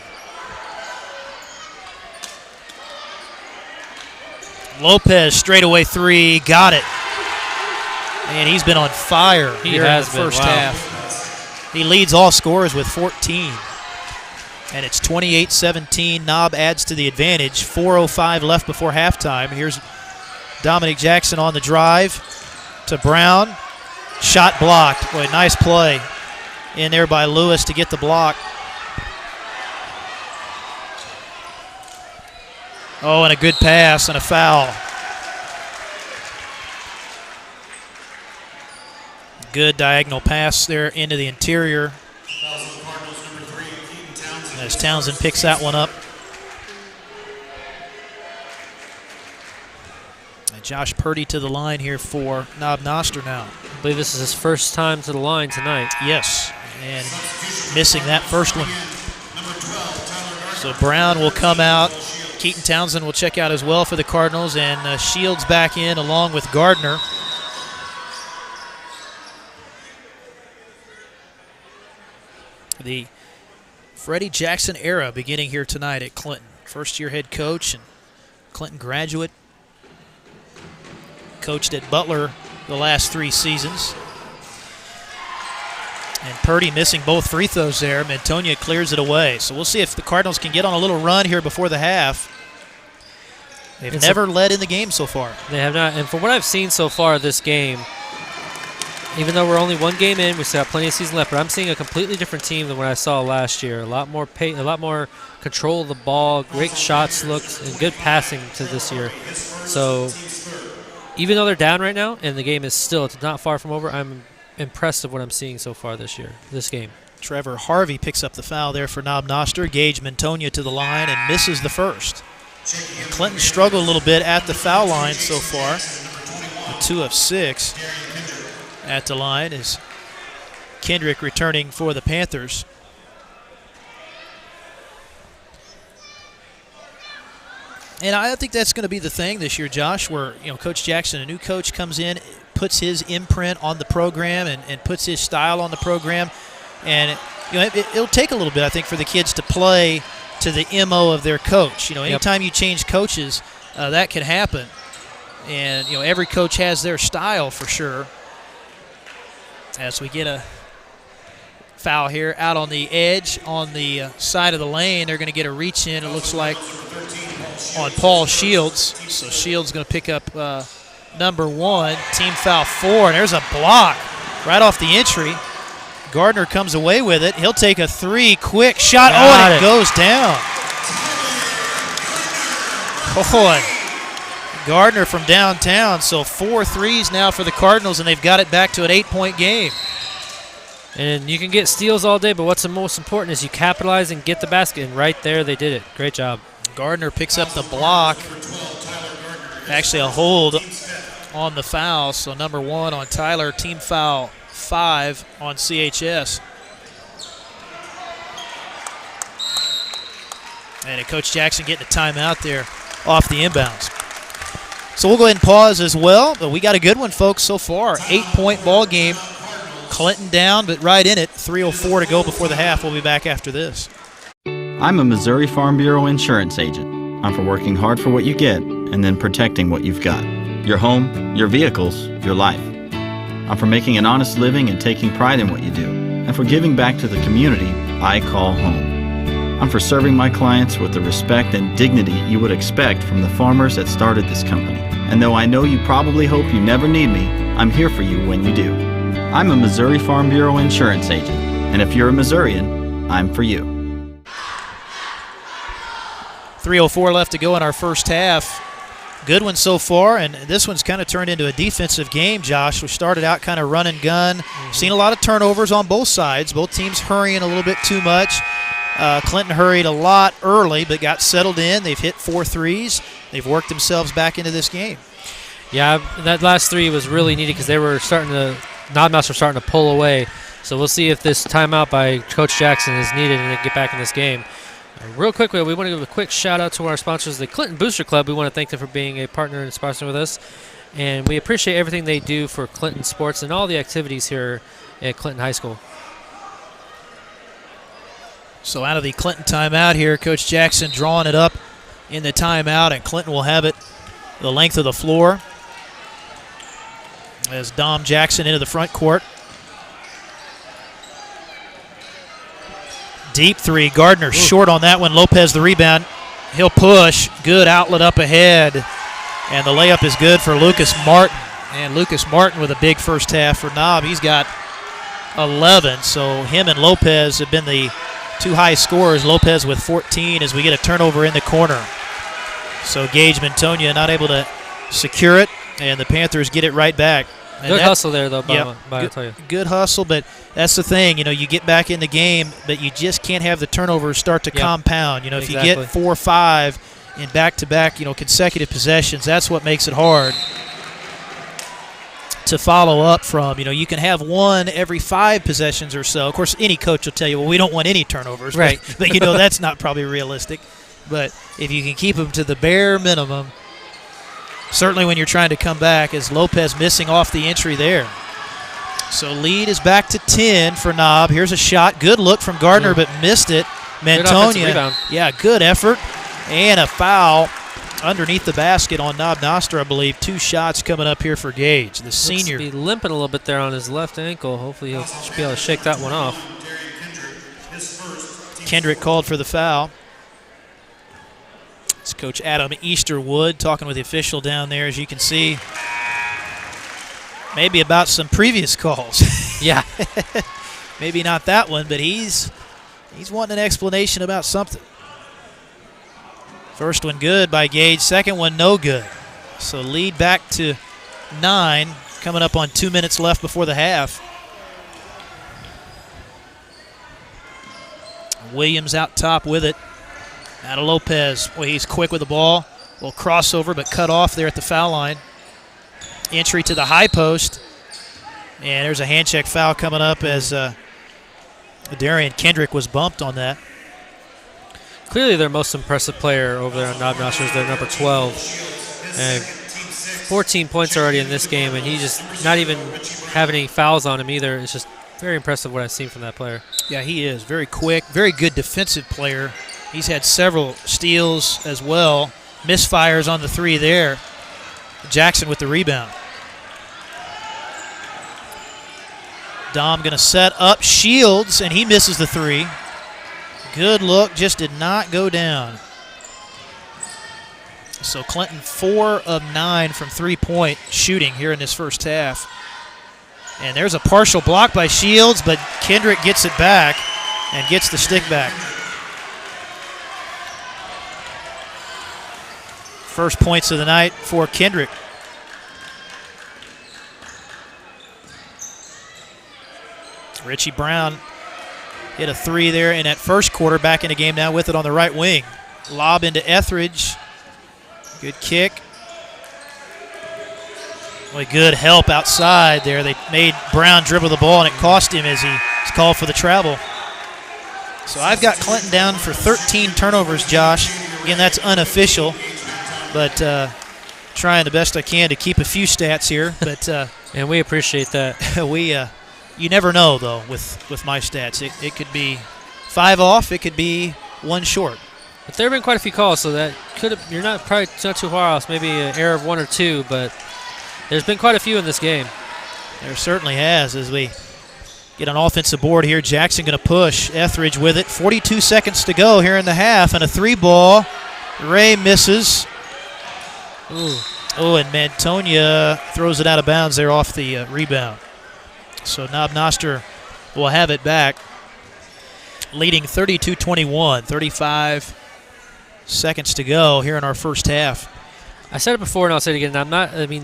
Lopez straightaway three, got it. And he's been on fire here in the first half. He leads all scorers with 14. And it's 28-17. Knob adds to the advantage. 4:05 left before halftime. Here's Dominic Jackson on the drive to Brown. Shot blocked. Boy, nice play in there by Lewis to get the block. Oh, and a good pass and a foul. Good diagonal pass there into the interior. As Townsend picks that one up. And Josh Purdy to the line here for Noster now. I believe this is his first time to the line tonight. Yes, and missing that first one. So Brown will come out. Keaton Townsend will check out as well for the Cardinals, and Shields back in along with Gardner. The Freddie Jackson era beginning here tonight at Clinton. First-year head coach and Clinton graduate. Coached at Butler the last 3 seasons. And Purdy missing both free throws there. Mantonia clears it away. So we'll see if the Cardinals can get on a little run here before the half. They've never led in the game so far. They have not. And from what I've seen so far this game, even though we're only 1 game in, we still have plenty of season left, but I'm seeing a completely different team than what I saw last year. A lot more control of the ball, great shots, looks, and good passing to this year. So even though they're down right now and the game is still not far from over, I'm impressed with what I'm seeing so far this game. Trevor Harvey picks up the foul there for Noster. Gage Mantonia to the line and misses the first. And Clinton struggled a little bit at the foul line so far. 2 of 6 at the line is Kendrick returning for the Panthers. And I think that's going to be the thing this year, Josh, where Coach Jackson, a new coach, comes in, puts his imprint on the program and puts his style on the program. And it'll take a little bit, I think, for the kids to play to the MO of their coach. Anytime you change coaches, that can happen. And, every coach has their style for sure. As we get a foul here out on the edge on the side of the lane. They're going to get a reach in, it looks like, on Paul Shields. So Shields going to pick up number 1, team foul 4, and there's a block right off the entry. Gardner comes away with it. He'll take a 3, quick shot. And it goes down. Boy, Gardner from downtown. So 4 threes now for the Cardinals, and they've got it back to an 8-point game. And you can get steals all day, but what's the most important is you capitalize and get the basket, and right there they did it. Great job. Gardner picks up the block. Actually a hold on the foul, so number 1 on Tyler, team foul 5 on CHS. And Coach Jackson getting a timeout there off the inbounds. So we'll go ahead and pause as well, but we got a good one, folks, so far. 8-point ball game. Clinton down, but right in it. 3:04 to go before the half. We'll be back after this. I'm a Missouri Farm Bureau insurance agent. I'm for working hard for what you get and then protecting what you've got. Your home, your vehicles, your life. I'm for making an honest living and taking pride in what you do, and for giving back to the community I call home. I'm for serving my clients with the respect and dignity you would expect from the farmers that started this company. And though I know you probably hope you never need me, I'm here for you when you do. I'm a Missouri Farm Bureau insurance agent, and if you're a Missourian, I'm for you. 3:04 left to go in our first half. Good one so far, and this one's kind of turned into a defensive game, Josh. We started out kind of run and gun. Seen a lot of turnovers on both sides. Both teams hurrying a little bit too much. Clinton hurried a lot early, but got settled in. They've hit 4 threes. They've worked themselves back into this game. Yeah, that last 3 was really needed because they were Nodmouse were starting to pull away. So we'll see if this timeout by Coach Jackson is needed and to get back in this game. Real quickly, we want to give a quick shout-out to our sponsors, the Clinton Booster Club. We want to thank them for being a partner and sponsor with us. And we appreciate everything they do for Clinton sports and all the activities here at Clinton High School. So out of the Clinton timeout here, Coach Jackson drawing it up in the timeout, and Clinton will have it the length of the floor as Dom Jackson into the front court. Deep 3, Gardner short on that one. Lopez the rebound. He'll push. Good outlet up ahead. And the layup is good for Lucas Martin. And Lucas Martin with a big first half for Knob. He's got 11. So him and Lopez have been the 2 high scorers. Lopez with 14 as we get a turnover in the corner. So Gage Mantonia not able to secure it, and the Panthers get it right back. And good hustle there, though, I'll tell you. Good hustle, but that's the thing. You get back in the game, but you just can't have the turnovers start to compound. If you get 4 or 5 in back-to-back, consecutive possessions, that's what makes it hard to follow up from. You can have 1 every 5 possessions or so. Of course, any coach will tell you, well, we don't want any turnovers. Right. But that's not probably realistic. But if you can keep them to the bare minimum, certainly when you're trying to come back, as Lopez missing off the entry there. So lead is back to 10 for Knob. Here's a shot. Good look from Gardner, but missed it. Mantonia. Yeah, good effort. And a foul underneath the basket on Knob Noster, I believe. 2 shots coming up here for Gage, the senior. Looks to be limping a little bit there on his left ankle. Hopefully he'll be able to shake that one off. Kendrick called for the foul. It's Coach Adam Easterwood talking with the official down there, as you can see. Maybe about some previous calls. Yeah. Maybe not that one, but he's wanting an explanation about something. First one good by Gage. Second one no good. So lead back to 9, coming up on 2 minutes left before the half. Williams out top with it. Out of Lopez. Well, he's quick with the ball. A little crossover, but cut off there at the foul line. Entry to the high post. And there's a hand check foul coming up as Darian Kendrick was bumped on that. Clearly their most impressive player over there on Knob Noster is their number 12. And 14 points already in this game, and he just not even having any fouls on him either. It's just very impressive what I've seen from that player. Yeah, he is. Very quick, very good defensive player. He's had several steals as well. Misfires on the 3 there. Jackson with the rebound. Dom going to set up Shields, and he misses the three. Good look, just did not go down. So Clinton 4 of 9 from three-point shooting here in this first half. And there's a partial block by Shields, but Kendrick gets it back and gets the stick back. First points of the night for Kendrick. Richie Brown hit a three there in that first quarter, back in the game now with it on the right wing. Lob into Etheridge. Good kick. Really good help outside there. They made Brown dribble the ball, and it cost him as he's called for the travel. So I've got Clinton down for 13 turnovers, Josh. Again, that's unofficial, but trying the best I can to keep a few stats here. But and we appreciate that. You never know, though, with my stats. It could be 5 off. It could be 1 short. But there have been quite a few calls, so that could have, you're not probably not too far off. Maybe an error of 1 or 2, but there's been quite a few in this game. There certainly has. As we get an offensive board here, Jackson going to push. Etheridge with it. 42 seconds to go here in the half, and a 3-ball. Ray misses. Ooh. Oh, and Mantonia throws it out of bounds there off the rebound. So Noster will have it back, leading 32-21, 35 seconds to go here in our first half. I said it before and I'll say it again.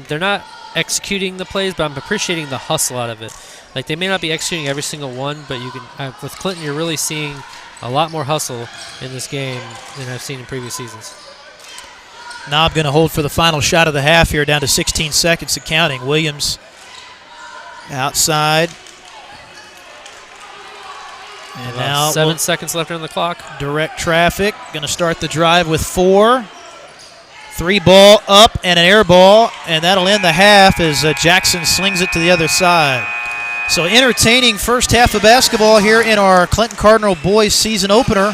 They're not executing the plays, but I'm appreciating the hustle out of it. Like, they may not be executing every single one, but you can. With Clinton, you're really seeing a lot more hustle in this game than I've seen in previous seasons. Knob going to hold for the final shot of the half here, down to 16 seconds and counting. Williams outside. And now 7 seconds left on the clock. Direct traffic. Going to start the drive with 4. 3-ball up and an air ball, and that'll end the half as Jackson slings it to the other side. So entertaining first half of basketball here in our Clinton Cardinal boys season opener.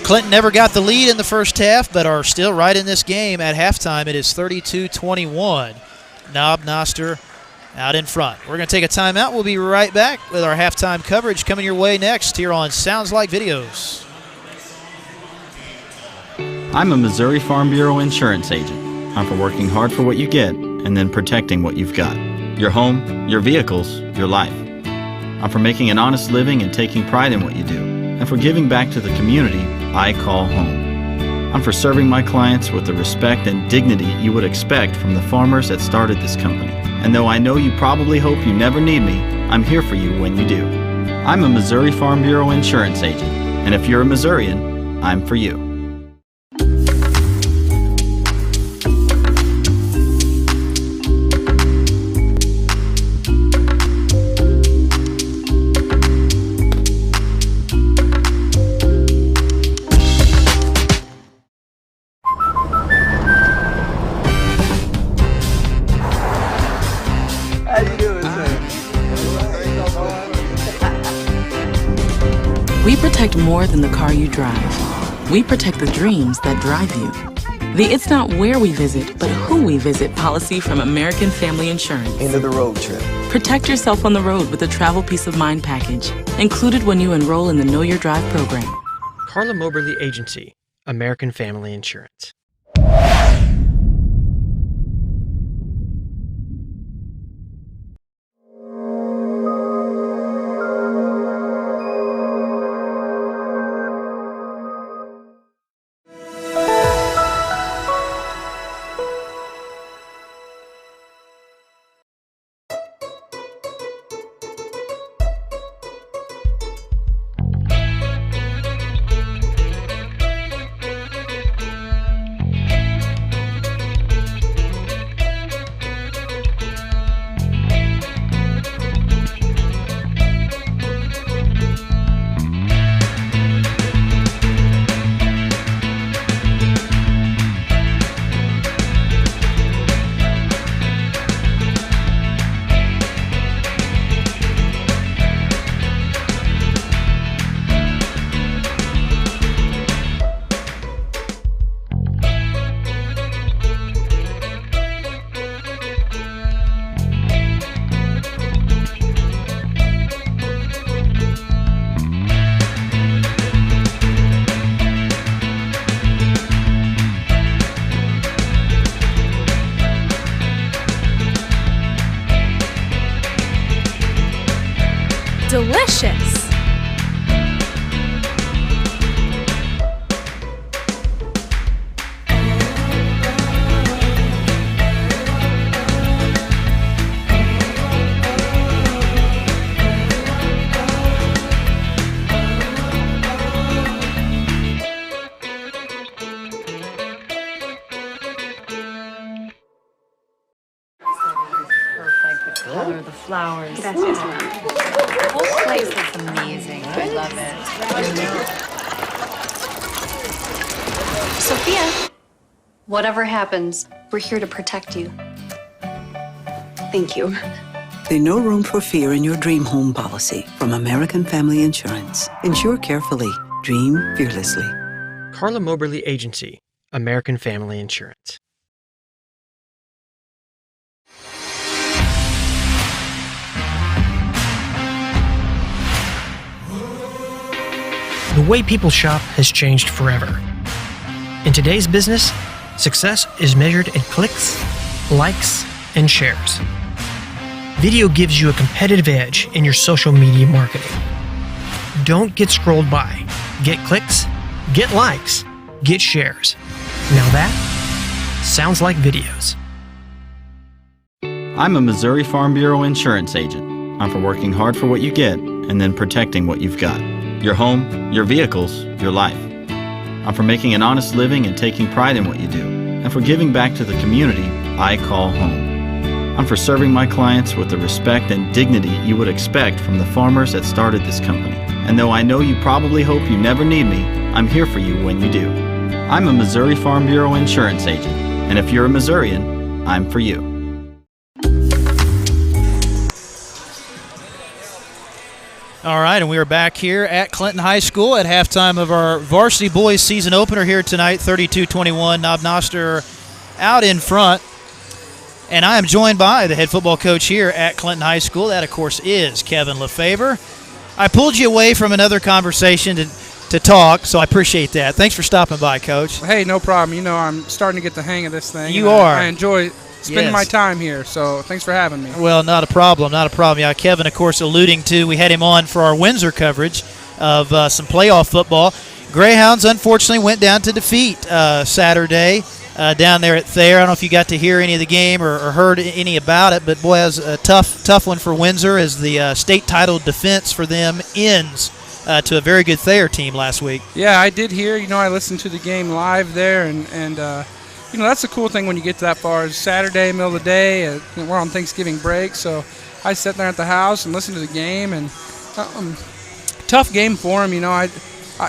Clinton never got the lead in the first half, but are still right in this game at halftime. It is 32-21. Noster out in front. We're going to take a timeout. We'll be right back with our halftime coverage coming your way next here on Sounds Like Videos. I'm a Missouri Farm Bureau insurance agent. I'm for working hard for what you get and then protecting what you've got. Your home, your vehicles, your life. I'm for making an honest living and taking pride in what you do, and for giving back to the community I call home. I'm for serving my clients with the respect and dignity you would expect from the farmers that started this company. And though I know you probably hope you never need me, I'm here for you when you do. I'm a Missouri Farm Bureau insurance agent, and if you're a Missourian, I'm for you. We protect more than the car you drive. We protect the dreams that drive you. The It's Not Where We Visit, but Who We Visit policy from American Family Insurance. End of the road trip. Protect yourself on the road with the Travel Peace of Mind package, included when you enroll in the Know Your Drive program. CARLA MOBERLY Agency, American Family Insurance. delicious. Color the flowers. The whole place looks amazing. I love it. Sophia, whatever happens, we're here to protect you. Thank you. There's no room for fear in your dream home policy from American Family Insurance. Insure carefully. Dream fearlessly. CARLA MOBERLY Agency, American Family Insurance. The way people shop has changed forever. In today's business, success is measured in clicks, likes, and shares. Video gives you a competitive edge in your social media marketing. Don't get scrolled by. Get clicks, get likes, get shares. Now that sounds like videos. I'm a Missouri Farm Bureau insurance agent. I'm for working hard for what you get and then protecting what you've got. Your home, your vehicles, your life. I'm for making an honest living and taking pride in what you do, and for giving back to the community I call home. I'm for serving my clients with the respect and dignity you would expect from the farmers that started this company. And though I know you probably hope you never need me, I'm here for you when you do. I'm a Missouri Farm Bureau insurance agent, and if you're a Missourian, I'm for you. All right, and we are back here at Clinton High School at halftime of our varsity boys season opener here tonight, 32-21. Noster out in front. And I am joined by the head football coach here at Clinton High School. That, of course, is Kevin LeFevre. I pulled you away from another conversation to talk, so I appreciate that. Thanks for stopping by, Coach. Hey, no problem. You know, I'm starting to get the hang of this thing. You are. I enjoy spending my time here, so thanks for having me. Well, not a problem, not a problem. Yeah, Kevin, of course, alluding to, we had him on for our Windsor coverage of some playoff football. Greyhounds, unfortunately, went down to defeat Saturday down there at Thayer. I don't know if you got to hear any of the game or heard any about it, but, boy, it was a tough one for Windsor as the state title defense for them ends to a very good Thayer team last week. Yeah, I did hear. You know, I listened to the game live there, and you know, that's the cool thing when you get to that far. Is Saturday, middle of the day, we're on Thanksgiving break, so I sat there at the house and listened to the game, and tough game for them. You know,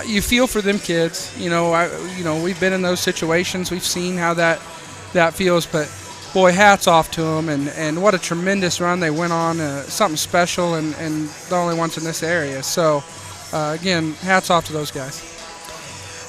you feel for them kids. You know, we've been in those situations. We've seen how that feels, but boy, hats off to them, and what a tremendous run they went on. Something special, and the only ones in this area. So again, hats off to those guys.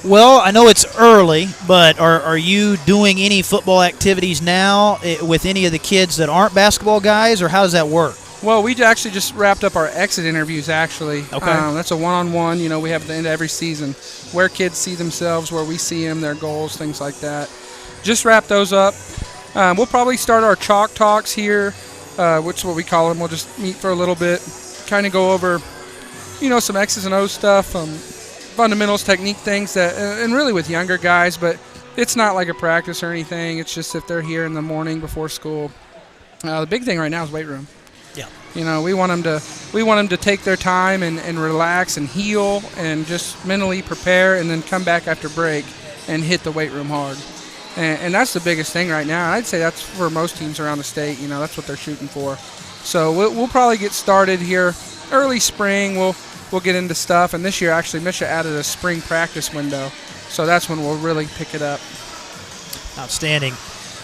Well, I know it's early, but are you doing any football activities now with any of the kids that aren't basketball guys, or how does that work? Well, we actually just wrapped up our exit interviews, actually. Okay. That's a one-on-one, you know, we have at the end of every season, where kids see themselves, where we see them, their goals, things like that. Just wrap those up. We'll probably start our chalk talks here, which is what we call them. We'll just meet for a little bit, kind of go over, you know, some X's and O's stuff, fundamentals, technique things that, and really with younger guys, but it's not like a practice or anything. It's just if they're here in the morning before school. The big thing right now is weight room. Yeah. You know, we want them to take their time and relax and heal and just mentally prepare and then come back after break and hit the weight room hard. And that's the biggest thing right now. And I'd say that's for most teams around the state. You know, that's what they're shooting for. So we'll probably get started here early spring. We'll get into stuff, and this year actually Misha added a spring practice window, so that's when we'll really pick it up. Outstanding.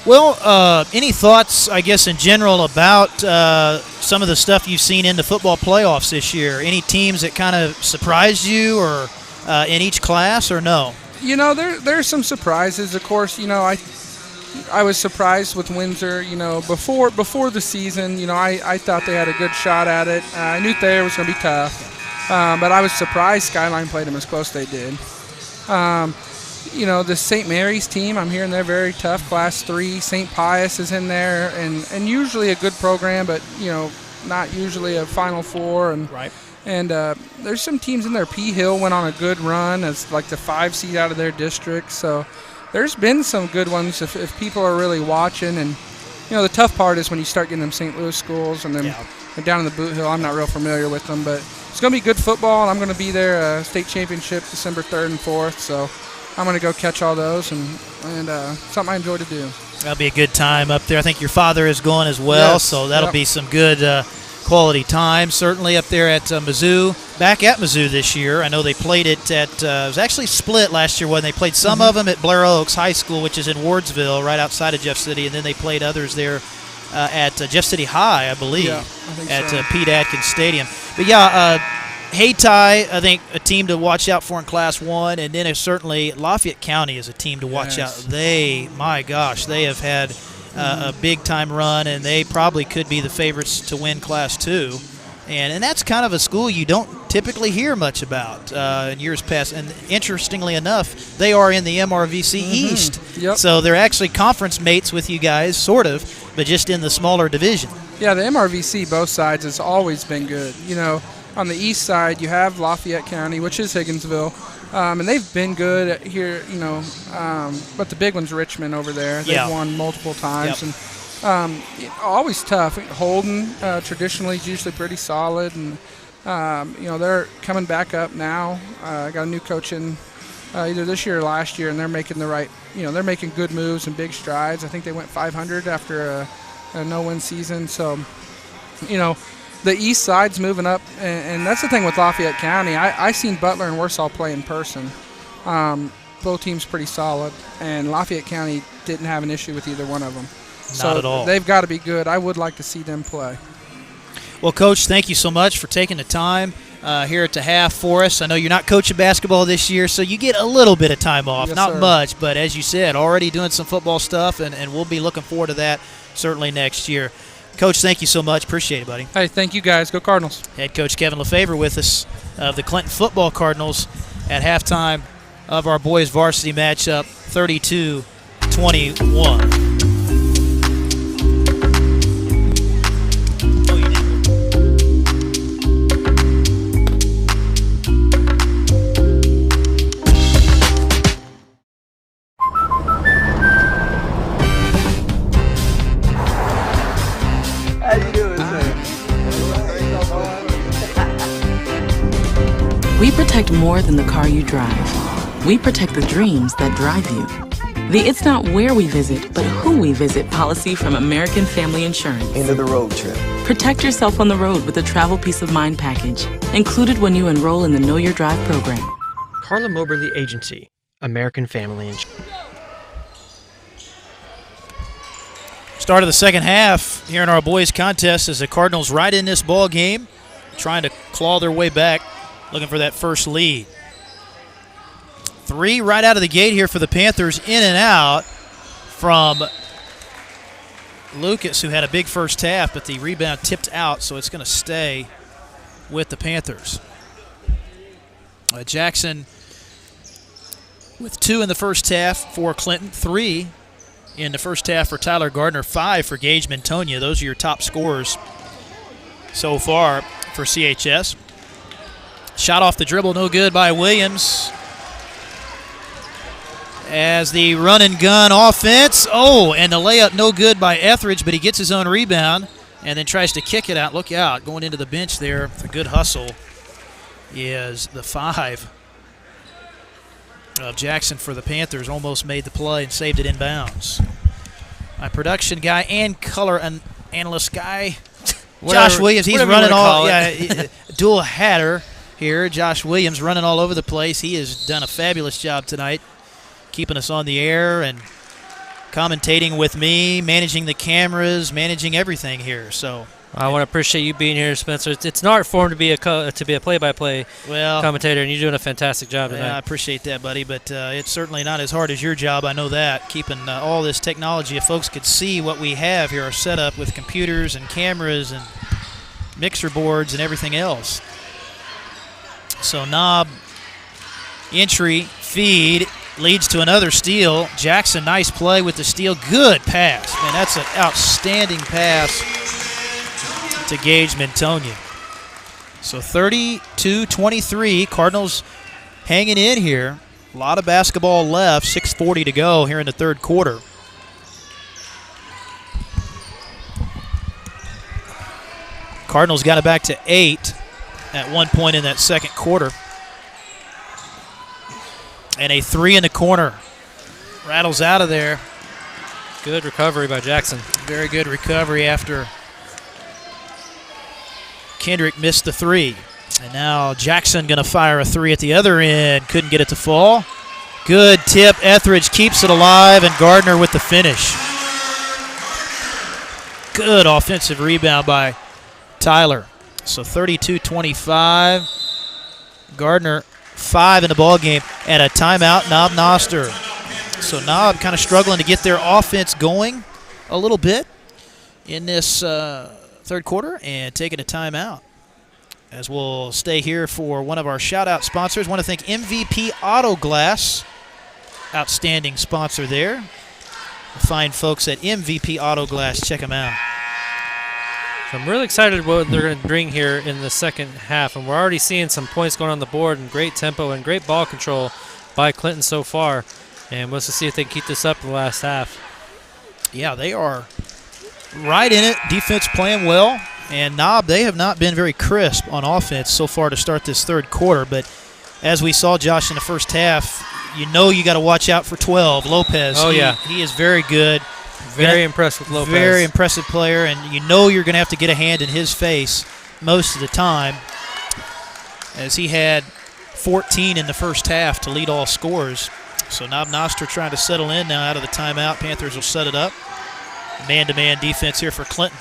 Well, any thoughts, I guess, in general about some of the stuff you've seen in the football playoffs this year? Any teams that kind of surprised you or in each class, or no? You know, there's some surprises. Of course, you know, I was surprised with Windsor. You know, before the season, you know, I thought they had a good shot at it. I knew Thayer was going to be tough. But I was surprised Skyline played them as close as they did. You know, the St. Mary's team, I'm hearing they're very tough, Class 3. St. Pius is in there, and usually a good program, but, you know, not usually a Final Four. And, right. And there's some teams in there. P. Hill went on a good run as like the 5 seed out of their district. So there's been some good ones if people are really watching. And, the tough part is when you start getting them St. Louis schools and then down in the Boot Hill. I'm not real familiar with them, but it's going to be good football, and I'm going to be there state championship December 3rd and 4th. So I'm going to go catch all those and something I enjoy to do. That'll be a good time up there. I think your father is going as well, yes. So that'll be some good quality time, certainly up there at Mizzou. Back at Mizzou this year. I know they played it at it was actually split last year when they played some of them at Blair Oaks High School, which is in Wardsville, right outside of Jeff City, and then they played others there at Jeff City High, I believe, at Pete Atkins Stadium. But Hayti, I think, a team to watch out for in Class 1, and then certainly Lafayette County is a team to watch out. My gosh, they have had a big-time run, and they probably could be the favorites to win Class 2. And that's kind of a school you don't typically hear much about in years past. And interestingly enough, they are in the MRVC East. Yep. So they're actually conference mates with you guys, sort of, but just in the smaller division. Yeah, the MRVC, both sides, has always been good. On the east side, you have Lafayette County, which is Higginsville, and they've been good here, but the big one's Richmond over there. They've won multiple times. Yep. And always tough. Holden traditionally is usually pretty solid, and they're coming back up now. Got a new coach in either this year or last year, and they're making they're making good moves and big strides. I think they went 500 after a no-win season. So, the east side's moving up, and that's the thing with Lafayette County. I seen Butler and Warsaw play in person. Both teams pretty solid, and Lafayette County didn't have an issue with either one of them. Not at all. They've got to be good. I would like to see them play. Well, Coach, thank you so much for taking the time here at the half for us. I know you're not coaching basketball this year, so you get a little bit of time off. Yes, not sir. much, but as you said, already doing some football stuff, and we'll be looking forward to that certainly next year. Coach, thank you so much. Appreciate it, buddy. Hey, thank you guys. Go Cardinals. Head coach Kevin Lefevre with us of the Clinton football Cardinals at halftime of our boys varsity matchup, 32-21. We protect more than the car you drive. We protect the dreams that drive you. The It's Not Where We Visit, but Who We Visit policy from American Family Insurance. End of the road trip. Protect yourself on the road with the Travel Peace of Mind package, included when you enroll in the Know Your Drive program. CARLA MOBERLY Agency, American Family Insurance. Start of the second half here in our boys contest as the Cardinals right in this ball game, trying to claw their way back, looking for that first lead. 3 right out of the gate here for the Panthers, in and out from Lucas, who had a big first half, but the rebound tipped out, so it's going to stay with the Panthers. Jackson with 2 in the first half for Clinton, 3 in the first half for Tyler Gardner, 5 for Gage Mintonia. Those are your top scorers so far for CHS. Shot off the dribble, no good by Williams. As the run and gun offense. Oh, and the layup no good by Etheridge, but he gets his own rebound and then tries to kick it out. Look out, going into the bench there with a good hustle is the 5 of Jackson for the Panthers. Almost made the play and saved it in bounds. My production guy and color analyst guy, Josh Williams, he's running all, dual hatter here. Josh Williams running all over the place. He has done a fabulous job tonight, keeping us on the air and commentating with me, managing the cameras, managing everything here. So I want to appreciate you being here, Spencer. It's an art form to be a play-by-play commentator, and you're doing a fantastic job tonight. I appreciate that, buddy, but it's certainly not as hard as your job. I know that, keeping all this technology. If folks could see what we have here, our setup with computers and cameras and mixer boards and everything else. So Knob, entry, feed, leads to another steal. Jackson, nice play with the steal. Good pass. Man, that's an outstanding pass to Gage Mintonia. So 32-23, Cardinals hanging in here. A lot of basketball left, 6:40 to go here in the third quarter. Cardinals got it back to 8 at one point in that second quarter. And a 3 in the corner. Rattles out of there. Good recovery by Jackson. Very good recovery after Kendrick missed the 3. And now Jackson going to fire a 3 at the other end. Couldn't get it to fall. Good tip. Etheridge keeps it alive, and Gardner with the finish. Good offensive rebound by Tyler. So 32-25. Gardner 5 in the ball game, and a timeout, Noster. So Nob kind of struggling to get their offense going a little bit in this third quarter and taking a timeout. As we'll stay here for one of our shout-out sponsors. Want to thank MVP Auto Glass, outstanding sponsor there. The fine folks at MVP Auto Glass, check them out. So I'm really excited what they're going to bring here in the second half, and we're already seeing some points going on the board and great tempo and great ball control by Clinton so far. And we'll see if they can keep this up in the last half. Yeah, they are right in it. Defense playing well. And Nob, they have not been very crisp on offense so far to start this third quarter. But as we saw, Josh, in the first half, you know you got to watch out for 12, Lopez. Oh, yeah. He is very good. Very impressed with Lopez. Very impressive player, and you know you're going to have to get a hand in his face most of the time, as he had 14 in the first half to lead all scorers. So Noster trying to settle in now out of the timeout. Panthers will set it up. Man-to-man defense here for Clinton.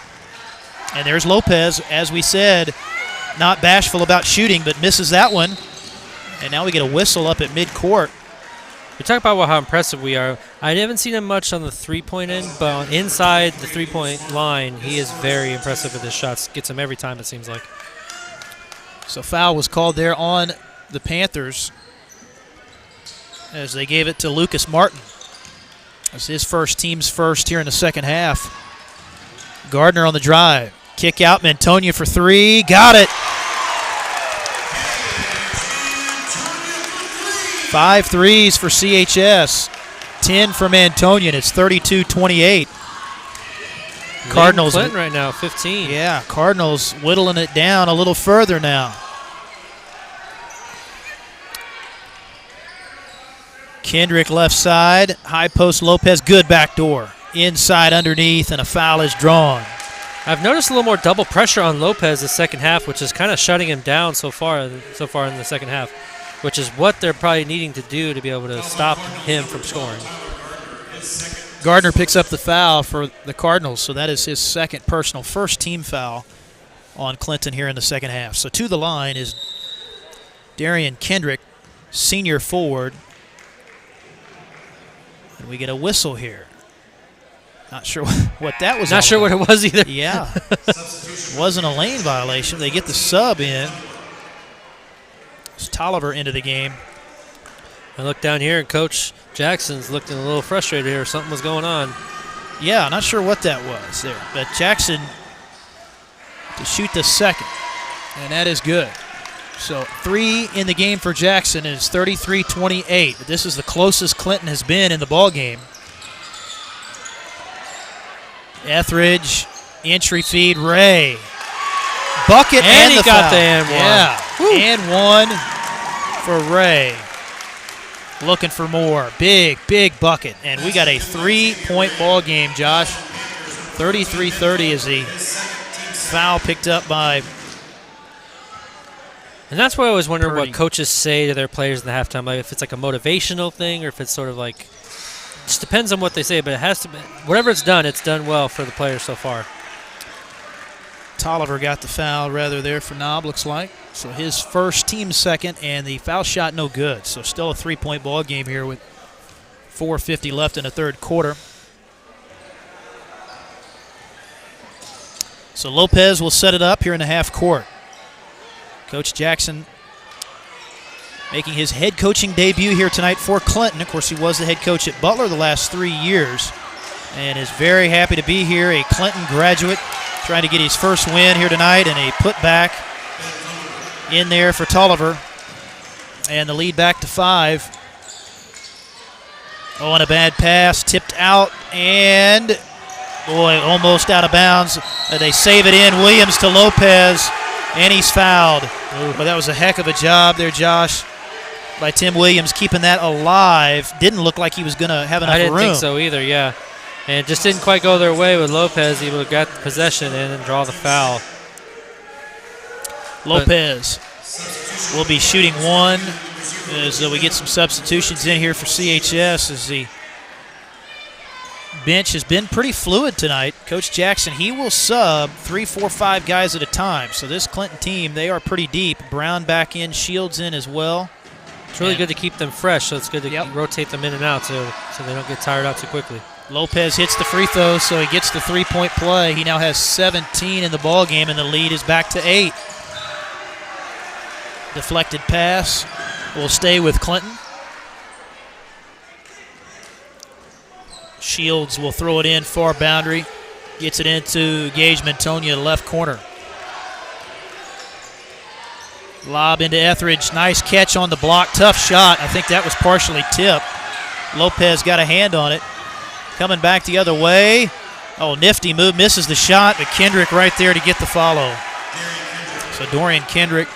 And there's Lopez, as we said, not bashful about shooting, but misses that one. And now we get a whistle up at midcourt. We talk about how impressive we are. I haven't seen him much on the three-point end, but on inside the three-point line, he is very impressive with his shots. Gets him every time, it seems like. So foul was called there on the Panthers as they gave it to Lucas Martin. That's his team's first here in the second half. Gardner on the drive. Kick out, Mantonia for 3. Got it. 5 threes for CHS. 10 for Mantonia. It's 32-28. Cardinals Clinton right now, 15. Yeah, Cardinals whittling it down a little further now. Kendrick left side, high post Lopez, good backdoor. Inside underneath, and a foul is drawn. I've noticed a little more double pressure on Lopez the second half, which is kind of shutting him down so far in the second half, which is what they're probably needing to do to be able to stop him from scoring. Gardner picks up the foul for the Cardinals, so that is his second personal, first team foul on Clinton here in the second half. So to the line is Darian Kendrick, senior forward. And we get a whistle here. Not sure what that was. Not sure what it was either. Yeah. Wasn't a lane violation. They get the sub in. It's Tolliver into the game. I look down here, and Coach Jackson's looking a little frustrated here. Something was going on. Yeah, not sure what that was there. But Jackson to shoot the second, and that is good. So 3 in the game for Jackson, and it's 33-28. This is the closest Clinton has been in the ball game. Etheridge, entry feed, Ray. Bucket and he the got foul. the and one. Yeah, Woo. And one for Ray. Looking for more. Big bucket. And we got a 3-point ball game, Josh. 33-30 is the foul picked up by. And that's why I always wonder Purdy. what coaches say to their players in the halftime. Like if it's like a motivational thing or if it's sort of like, it just depends on what they say, but it has to be, whatever it's done well for the players so far. Tolliver got the foul rather there for Knob, looks like. So his first, team second, and the foul shot no good. So still a 3-point ball game here with 4:50 left in the third quarter. So Lopez will set it up here in the half court. Coach Jackson making his head coaching debut here tonight for Clinton. Of course, he was the head coach at Butler the last 3 years and is very happy to be here, a Clinton graduate, trying to get his first win here tonight and a putback in there for Tolliver. And the lead back to 5. Oh, and a bad pass, tipped out, and boy, almost out of bounds. They save it in. Williams to Lopez, and he's fouled. Well, that was a heck of a job there, Josh, by Tim Williams, keeping that alive. Didn't look like he was going to have enough room. I didn't think so either, yeah. And it just didn't quite go their way with Lopez able to get possession and then draw the foul. Lopez will be shooting 1 as we get some substitutions in here for CHS as the bench has been pretty fluid tonight. Coach Jackson, he will sub 3, 4, 5 guys at a time. So this Clinton team, they are pretty deep. Brown back in, Shields in as well. It's really good to keep them fresh, so it's good to rotate them in and out so they don't get tired out too quickly. Lopez hits the free throw, so he gets the 3-point play. He now has 17 in the ball game, and the lead is back to 8. Deflected pass will stay with Clinton. Shields will throw it in far boundary. Gets it into Gage Mantonia, left corner. Lob into Etheridge. Nice catch on the block. Tough shot. I think that was partially tipped. Lopez got a hand on it. Coming back the other way. Oh, nifty move. Misses the shot, but Kendrick right there to get the follow. So Dorian Kendrick,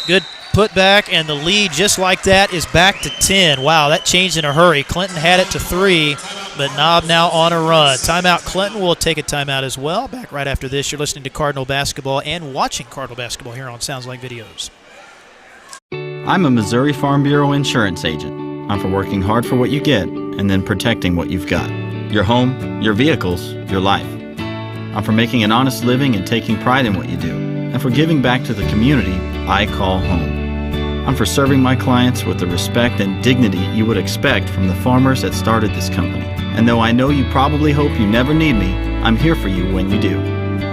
good putback, and the lead just like that is back to 10. Wow, that changed in a hurry. Clinton had it to 3, but Knob now on a run. Timeout. Clinton will take a timeout as well. Back right after this. You're listening to Cardinal Basketball and watching Cardinal Basketball here on Sounds Like Videos. I'm a Missouri Farm Bureau insurance agent. I'm for working hard for what you get and then protecting what you've got. Your home, your vehicles, your life. I'm for making an honest living and taking pride in what you do, and for giving back to the community I call home. I'm for serving my clients with the respect and dignity you would expect from the farmers that started this company. And though I know you probably hope you never need me, I'm here for you when you do.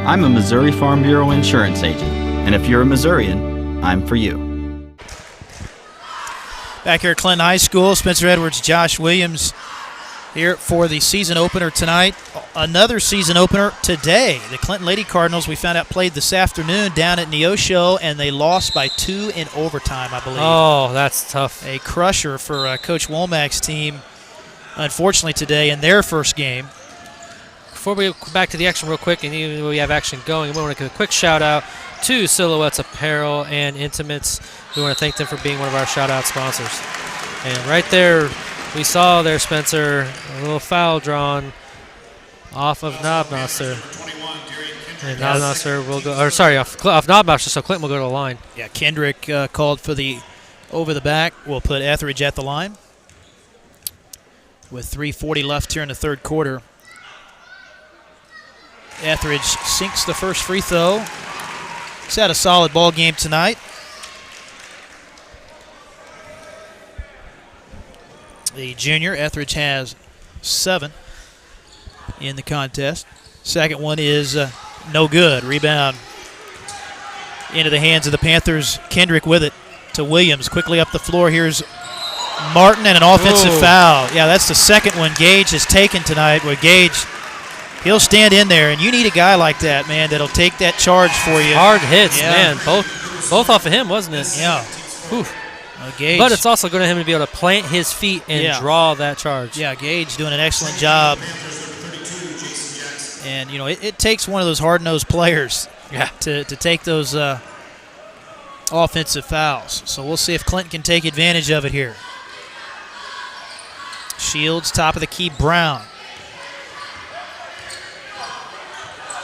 I'm a Missouri Farm Bureau insurance agent, and if you're a Missourian, I'm for you. Back here at Clinton High School, Spencer Edwards, Josh Williams here for the season opener tonight. Another season opener today. The Clinton Lady Cardinals, we found out, played this afternoon down at Neosho, and they lost by 2 in overtime, I believe. Oh, that's tough. A crusher for Coach Womack's team, unfortunately, today in their first game. Before we go back to the action real quick, and even though we have action going, we want to give a quick shout-out to Silhouettes Apparel and Intimates. We want to thank them for being one of our shout-out sponsors. And right there, we saw there, Spencer, a little foul drawn off of Noster. And Noster will go, or sorry, off Noster, so Clinton will go to the line. Yeah, Kendrick called for the over the back. We'll put Etheridge at the line. With 3:40 left here in the third quarter. Etheridge sinks the first free throw. He's had a solid ball game tonight. The junior, Etheridge, has 7 in the contest. Second one is no good. Rebound into the hands of the Panthers. Kendrick with it to Williams. Quickly up the floor. Here's Martin and an offensive foul. Yeah, that's the second one Gage has taken tonight. Where Gage, he'll stand in there, and you need a guy like that, man, that'll take that charge for you. Hard hits, man. Both off of him, wasn't it? Yeah. Whew. Gage, but it's also going to him to be able to plant his feet and draw that charge. Yeah, Gage doing an excellent job. And, you know, it takes one of those hard-nosed players to take those offensive fouls. So we'll see if Clinton can take advantage of it here. Shields, top of the key, Brown.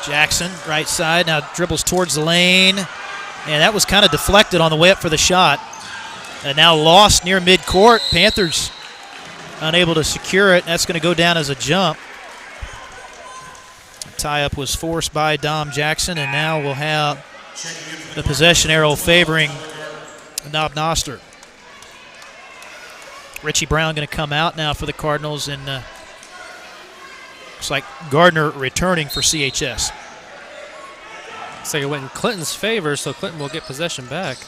Jackson, right side, now dribbles towards the lane. And that was kind of deflected on the way up for the shot. And now lost near midcourt. Panthers unable to secure it. That's going to go down as a jump. The tie-up was forced by Dom Jackson, and now we'll have the possession arrow favoring Noster. Richie Brown going to come out now for the Cardinals, and looks like Gardner returning for CHS. So it went in Clinton's favor, so Clinton will get possession back.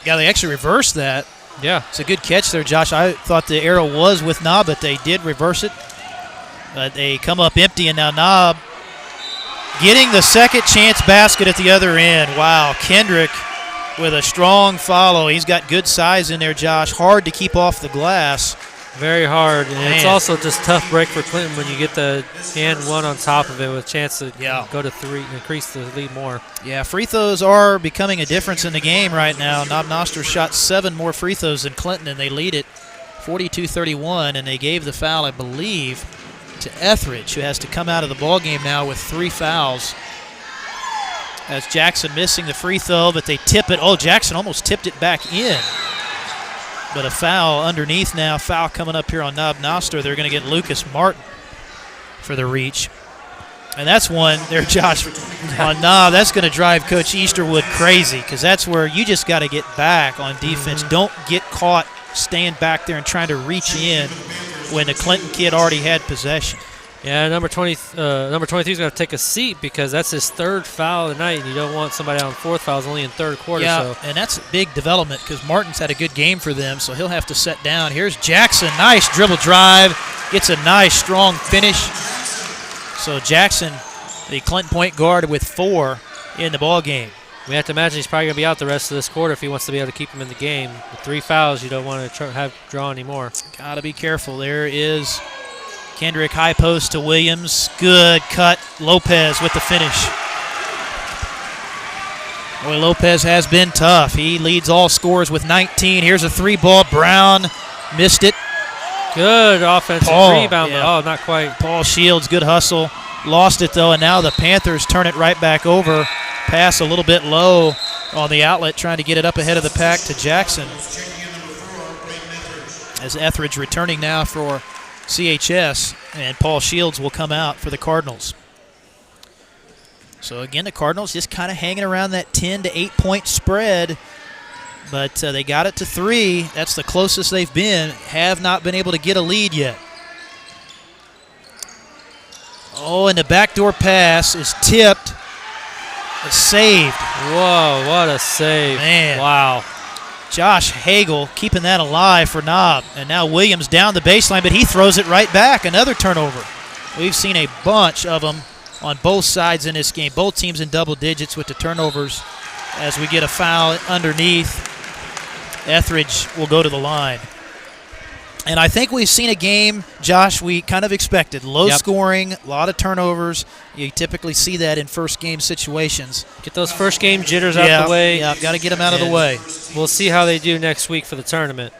Yeah, they actually reversed that. Yeah. It's a good catch there, Josh. I thought the arrow was with Knob, but they did reverse it. But they come up empty, and now Knob getting the second chance basket at the other end. Wow, Kendrick with a strong follow. He's got good size in there, Josh. Hard to keep off the glass. Very hard. And it's also just tough break for Clinton when you get the and one on top of it with a chance to go to 3, increase the lead more. Yeah, free throws are becoming a difference in the game right now. Noster shot 7 more free throws than Clinton, and they lead it 42-31, and they gave the foul, I believe, to Etheridge, who has to come out of the ballgame now with 3 fouls. As Jackson missing the free throw, but they tip it. Oh, Jackson almost tipped it back in. But a foul underneath now. Foul coming up here on Noster. They're going to get Lucas Martin for the reach. And that's one there, Josh, on Knob. That's going to drive Coach Easterwood crazy, because that's where you just got to get back on defense. Don't get caught staying back there and trying to reach in when the Clinton kid already had possession. Yeah, number 23 is going to take a seat because that's his 3rd foul of the night, and you don't want somebody on 4th foul. It's only in 3rd quarter. Yeah, and that's a big development because Martin's had a good game for them, so he'll have to set down. Here's Jackson. Nice dribble drive. Gets a nice, strong finish. So Jackson, the Clinton point guard, with 4 in the ball game. We have to imagine he's probably going to be out the rest of this quarter if he wants to be able to keep him in the game. With 3 fouls, you don't want to draw anymore. Got to be careful. There is Kendrick, high post to Williams. Good cut. Lopez with the finish. Boy, Lopez has been tough. He leads all scorers with 19. Here's a 3-ball. Brown missed it. Good offensive rebound. Yeah. Oh, not quite. Paul Shields, good hustle. Lost it, though, and now the Panthers turn it right back over. Pass a little bit low on the outlet, trying to get it up ahead of the pack to Jackson. As Etheridge returning now for CHS, and Paul Shields will come out for the Cardinals. So again, the Cardinals just kind of hanging around that 10 to 8-point spread, but they got it to 3. That's the closest they've been. Have not been able to get a lead yet. Oh, and the backdoor pass is tipped. It's saved. Whoa, what a save. Man. Wow. Josh Hagel keeping that alive for Knob. And now Williams down the baseline, but he throws it right back. Another turnover. We've seen a bunch of them on both sides in this game. Both teams in double digits with the turnovers. As we get a foul underneath, Etheridge will go to the line. And I think we've seen a game, Josh, we kind of expected. Low scoring, a lot of turnovers. You typically see that in first game situations. Get those first game jitters out the way. Yeah, got to get them out of the way. We'll see how they do next week for the tournament.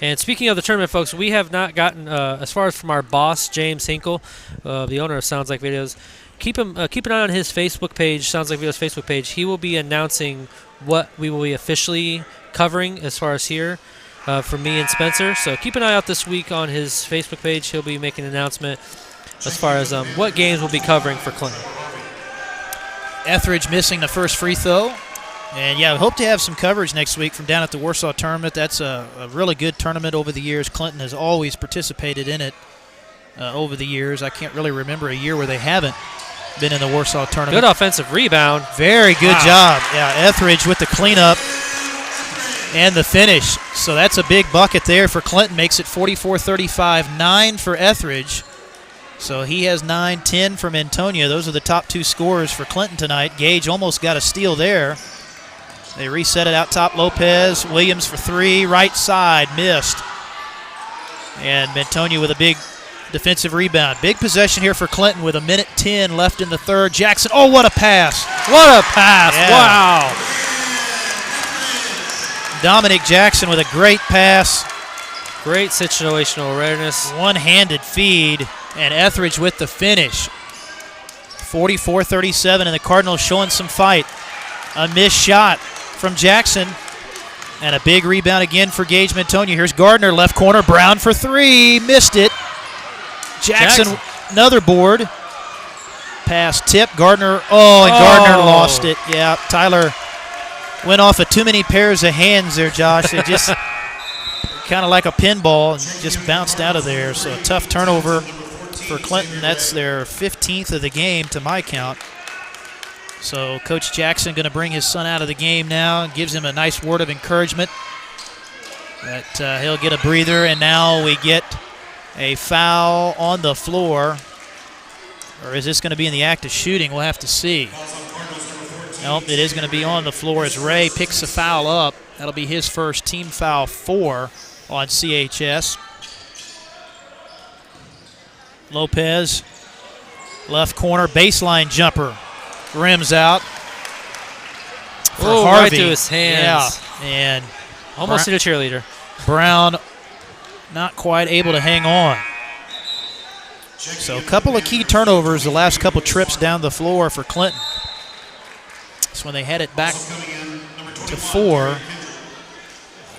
And speaking of the tournament, folks, we have not gotten, as far as from our boss, James Hinkle, the owner of Sounds Like Videos, keep an eye on his Facebook page, Sounds Like Videos Facebook page. He will be announcing what we will be officially covering as far as here. For me and Spencer. So keep an eye out this week on his Facebook page. He'll be making an announcement as far as what games we'll be covering for Clinton. Etheridge missing the first free throw. And, yeah, I hope to have some coverage next week from down at the Warsaw tournament. That's a really good tournament over the years. Clinton has always participated in it over the years. I can't really remember a year where they haven't been in the Warsaw tournament. Good offensive rebound. Very good job. Yeah, Etheridge with the cleanup. And the finish. So that's a big bucket there for Clinton. Makes it 44-35, 9 for Etheridge. So he has 9, 10 from Antonia. Those are the top 2 scorers for Clinton tonight. Gage almost got a steal there. They reset it out top. Lopez. Williams for 3. Right side. Missed. And Antonia with a big defensive rebound. Big possession here for Clinton with 1:10 left in the third. Jackson. Oh, what a pass. What a pass. Yeah. Wow. Dominic Jackson with a great pass. Great situational awareness. One-handed feed, and Etheridge with the finish. 44-37, and the Cardinals showing some fight. A missed shot from Jackson, and a big rebound again for Gage Antonia. Here's Gardner, left corner. Brown for 3. Missed it. Jackson. Another board. Pass tip. Gardner. Oh, and Gardner lost it. Yeah, Tyler went off of too many pairs of hands there, Josh. It just kind of like a pinball and just bounced out of there. So a tough turnover for Clinton. That's their 15th of the game to my count. So Coach Jackson going to bring his son out of the game now. Gives him a nice word of encouragement that he'll get a breather. And now we get a foul on the floor. Or is this going to be in the act of shooting? We'll have to see. Nope, it is going to be on the floor as Ray picks the foul up. That'll be his first team foul 4 on CHS. Lopez, left corner, baseline jumper. Rims out. For Harvey. Right to his hands. Yeah, and almost hit a cheerleader. Brown not quite able to hang on. So a couple of key turnovers the last couple trips down the floor for Clinton. So when they had it back to 4,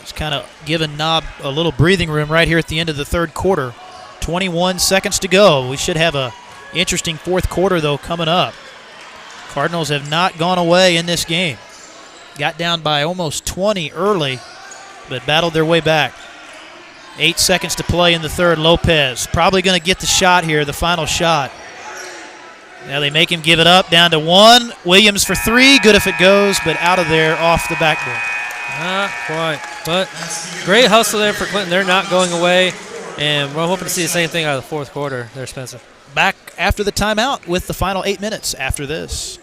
it's kind of giving Knob a little breathing room right here at the end of the third quarter. 21 seconds to go. We should have a interesting fourth quarter, though, coming up. Cardinals have not gone away in this game. Got down by almost 20 early, but battled their way back. 8 seconds to play in the third. Lopez probably going to get the shot here, the final shot. Now they make him give it up, down to 1. Williams for 3, good if it goes, but out of there off the backboard. Not quite, but great hustle there for Clinton. They're not going away, and we're hoping to see the same thing out of the fourth quarter there, Spencer. Back after the timeout with the final 8 minutes after this.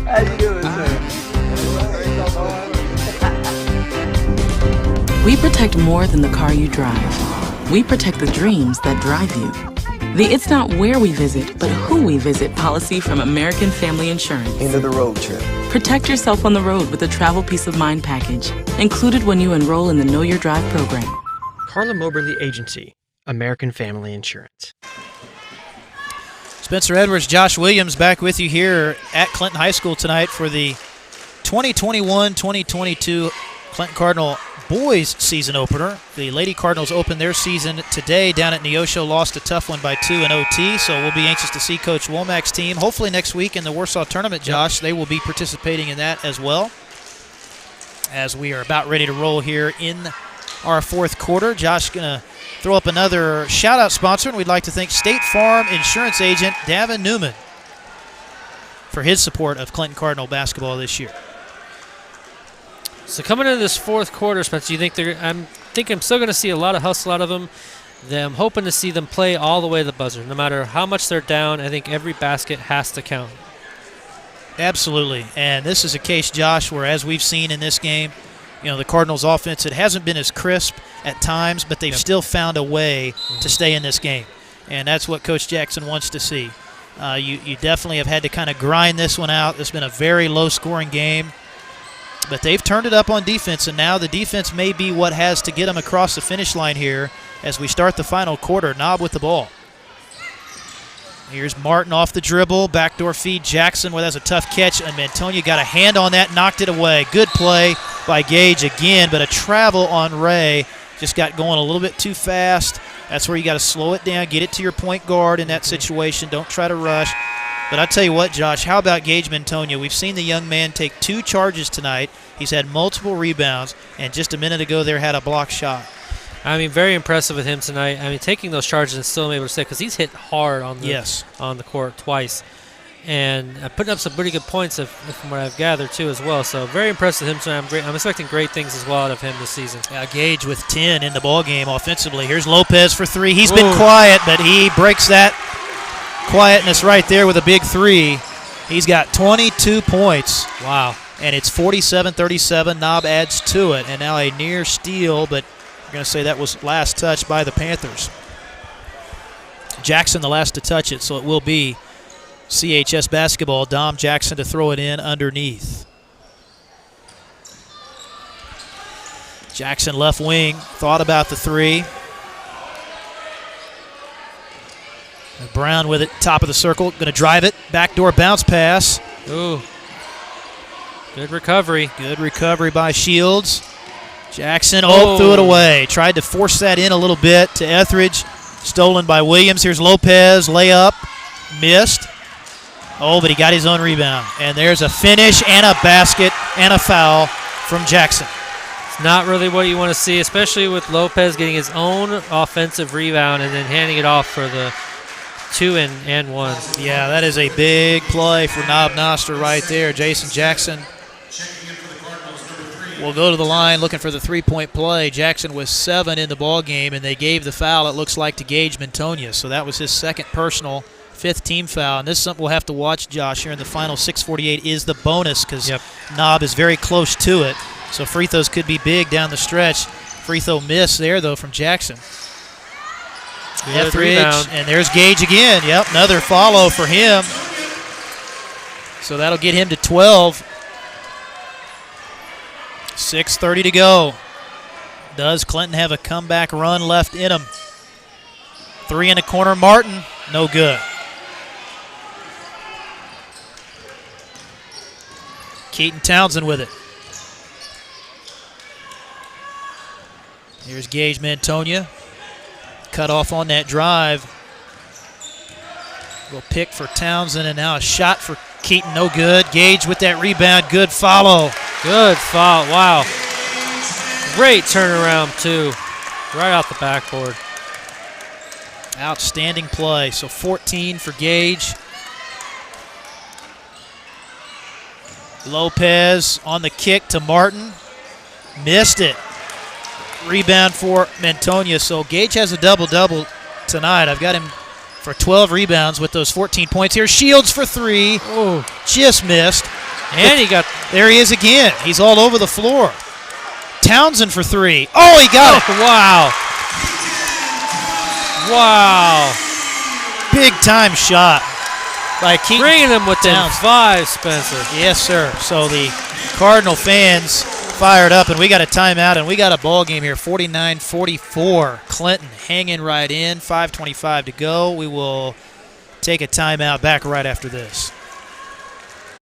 How you doing, sir? We protect more than the car you drive. We protect the dreams that drive you. The It's Not Where We Visit, but Who We Visit policy from American Family Insurance. End of the road trip. Protect yourself on the road with the Travel Peace of Mind package, included when you enroll in the Know Your Drive program. CARLA MOBERLY Agency, American Family Insurance. Spencer Edwards, Josh Williams back with you here at Clinton High School tonight for the 2021-2022 Clinton Cardinal boys season opener. The Lady Cardinals opened their season today down at Neosho, lost a tough one by 2 in OT, so we'll be anxious to see Coach Womack's team. Hopefully next week in the Warsaw tournament, Josh, they will be participating in that as well. As we are about ready to roll here in our fourth quarter, Josh going to throw up another shout-out sponsor, and we'd like to thank State Farm Insurance Agent Davin Newman for his support of Clinton Cardinal basketball this year. So coming into this fourth quarter, Spencer, you think I'm still going to see a lot of hustle out of them. I'm hoping to see them play all the way to the buzzer. No matter how much they're down, I think every basket has to count. Absolutely. And this is a case, Josh, where as we've seen in this game, the Cardinals' offense, it hasn't been as crisp at times, but they've still found a way to stay in this game. And that's what Coach Jackson wants to see. You definitely have had to kind of grind this one out. It's been a very low-scoring game. But they've turned it up on defense, and now the defense may be what has to get them across the finish line here as we start the final quarter. Knob with the ball. Here's Martin off the dribble, backdoor feed. Jackson has a tough catch, and Antonia got a hand on that, knocked it away. Good play by Gage again, but a travel on Ray. Just got going a little bit too fast. That's where you got to slow it down, get it to your point guard in that situation. Don't try to rush. But I tell you what, Josh, how about Gage Mantonia? We've seen the young man take 2 charges tonight. He's had multiple rebounds, and just a minute ago there had a block shot. I mean, very impressive with him tonight. I mean, taking those charges and still able to stay, because he's hit hard on the court twice. And putting up some pretty good points from what I've gathered, too, as well. So very impressed with him tonight. I'm expecting great things as well out of him this season. Gage with 10 in the ballgame offensively. Here's Lopez for 3. He's been quiet, but he breaks that quietness right there with a big 3. He's got 22 points. Wow. And it's 47-37. Knob adds to it. And now a near steal, but we're going to say that was last touch by the Panthers. Jackson the last to touch it, so it will be CHS basketball. Dom Jackson to throw it in underneath. Jackson left wing, thought about the 3. Brown with it, top of the circle, going to drive it. Backdoor bounce pass. Ooh. Good recovery. Good recovery by Shields. Jackson, threw it away. Tried to force that in a little bit to Etheridge. Stolen by Williams. Here's Lopez, layup. Missed. But he got his own rebound. And there's a finish and a basket and a foul from Jackson. It's not really what you want to see, especially with Lopez getting his own offensive rebound and then handing it off for the 2 and 1. Yeah, that is a big play for Noster right there. Jason Jackson will go to the line looking for the three-point play. Jackson was 7 in the ball game, and they gave the foul, it looks like, to Gage Montonia. So that was his second personal, 5th team foul. And this is something we'll have to watch, Josh, here in the final 6:48 is the bonus because Knob is very close to it. So free throws could be big down the stretch. Free throw miss there, though, from Jackson. Etheridge, and there's Gage again. Yep, another follow for him. So that'll get him to 12. 6:30 to go. Does Clinton have a comeback run left in him? 3 in the corner, Martin, no good. Keaton Townsend with it. Here's Gage Montonia. Cut off on that drive. Little pick for Townsend, and now a shot for Keaton, no good. Gage with that rebound, good follow. Good foul, wow. Great turnaround, too. Right off the backboard. Outstanding play. So 14 for Gage. Lopez on the kick to Martin. Missed it. Rebound for Montonia. So Gage has a double-double tonight. I've got him for 12 rebounds with those 14 points here. Shields for 3. Oh, just missed. And he got... There he is again. He's all over the floor. Townsend for 3. Oh, he got it. Wow. Wow. Big-time shot by Keaton. Bringing them within Townsend. 5, Spencer. Yes, sir. So the Cardinal fans fired up, and we got a timeout, and we got a ball game here, 49-44. Clinton hanging right in, 5:25 to go. We will take a timeout, back right after this.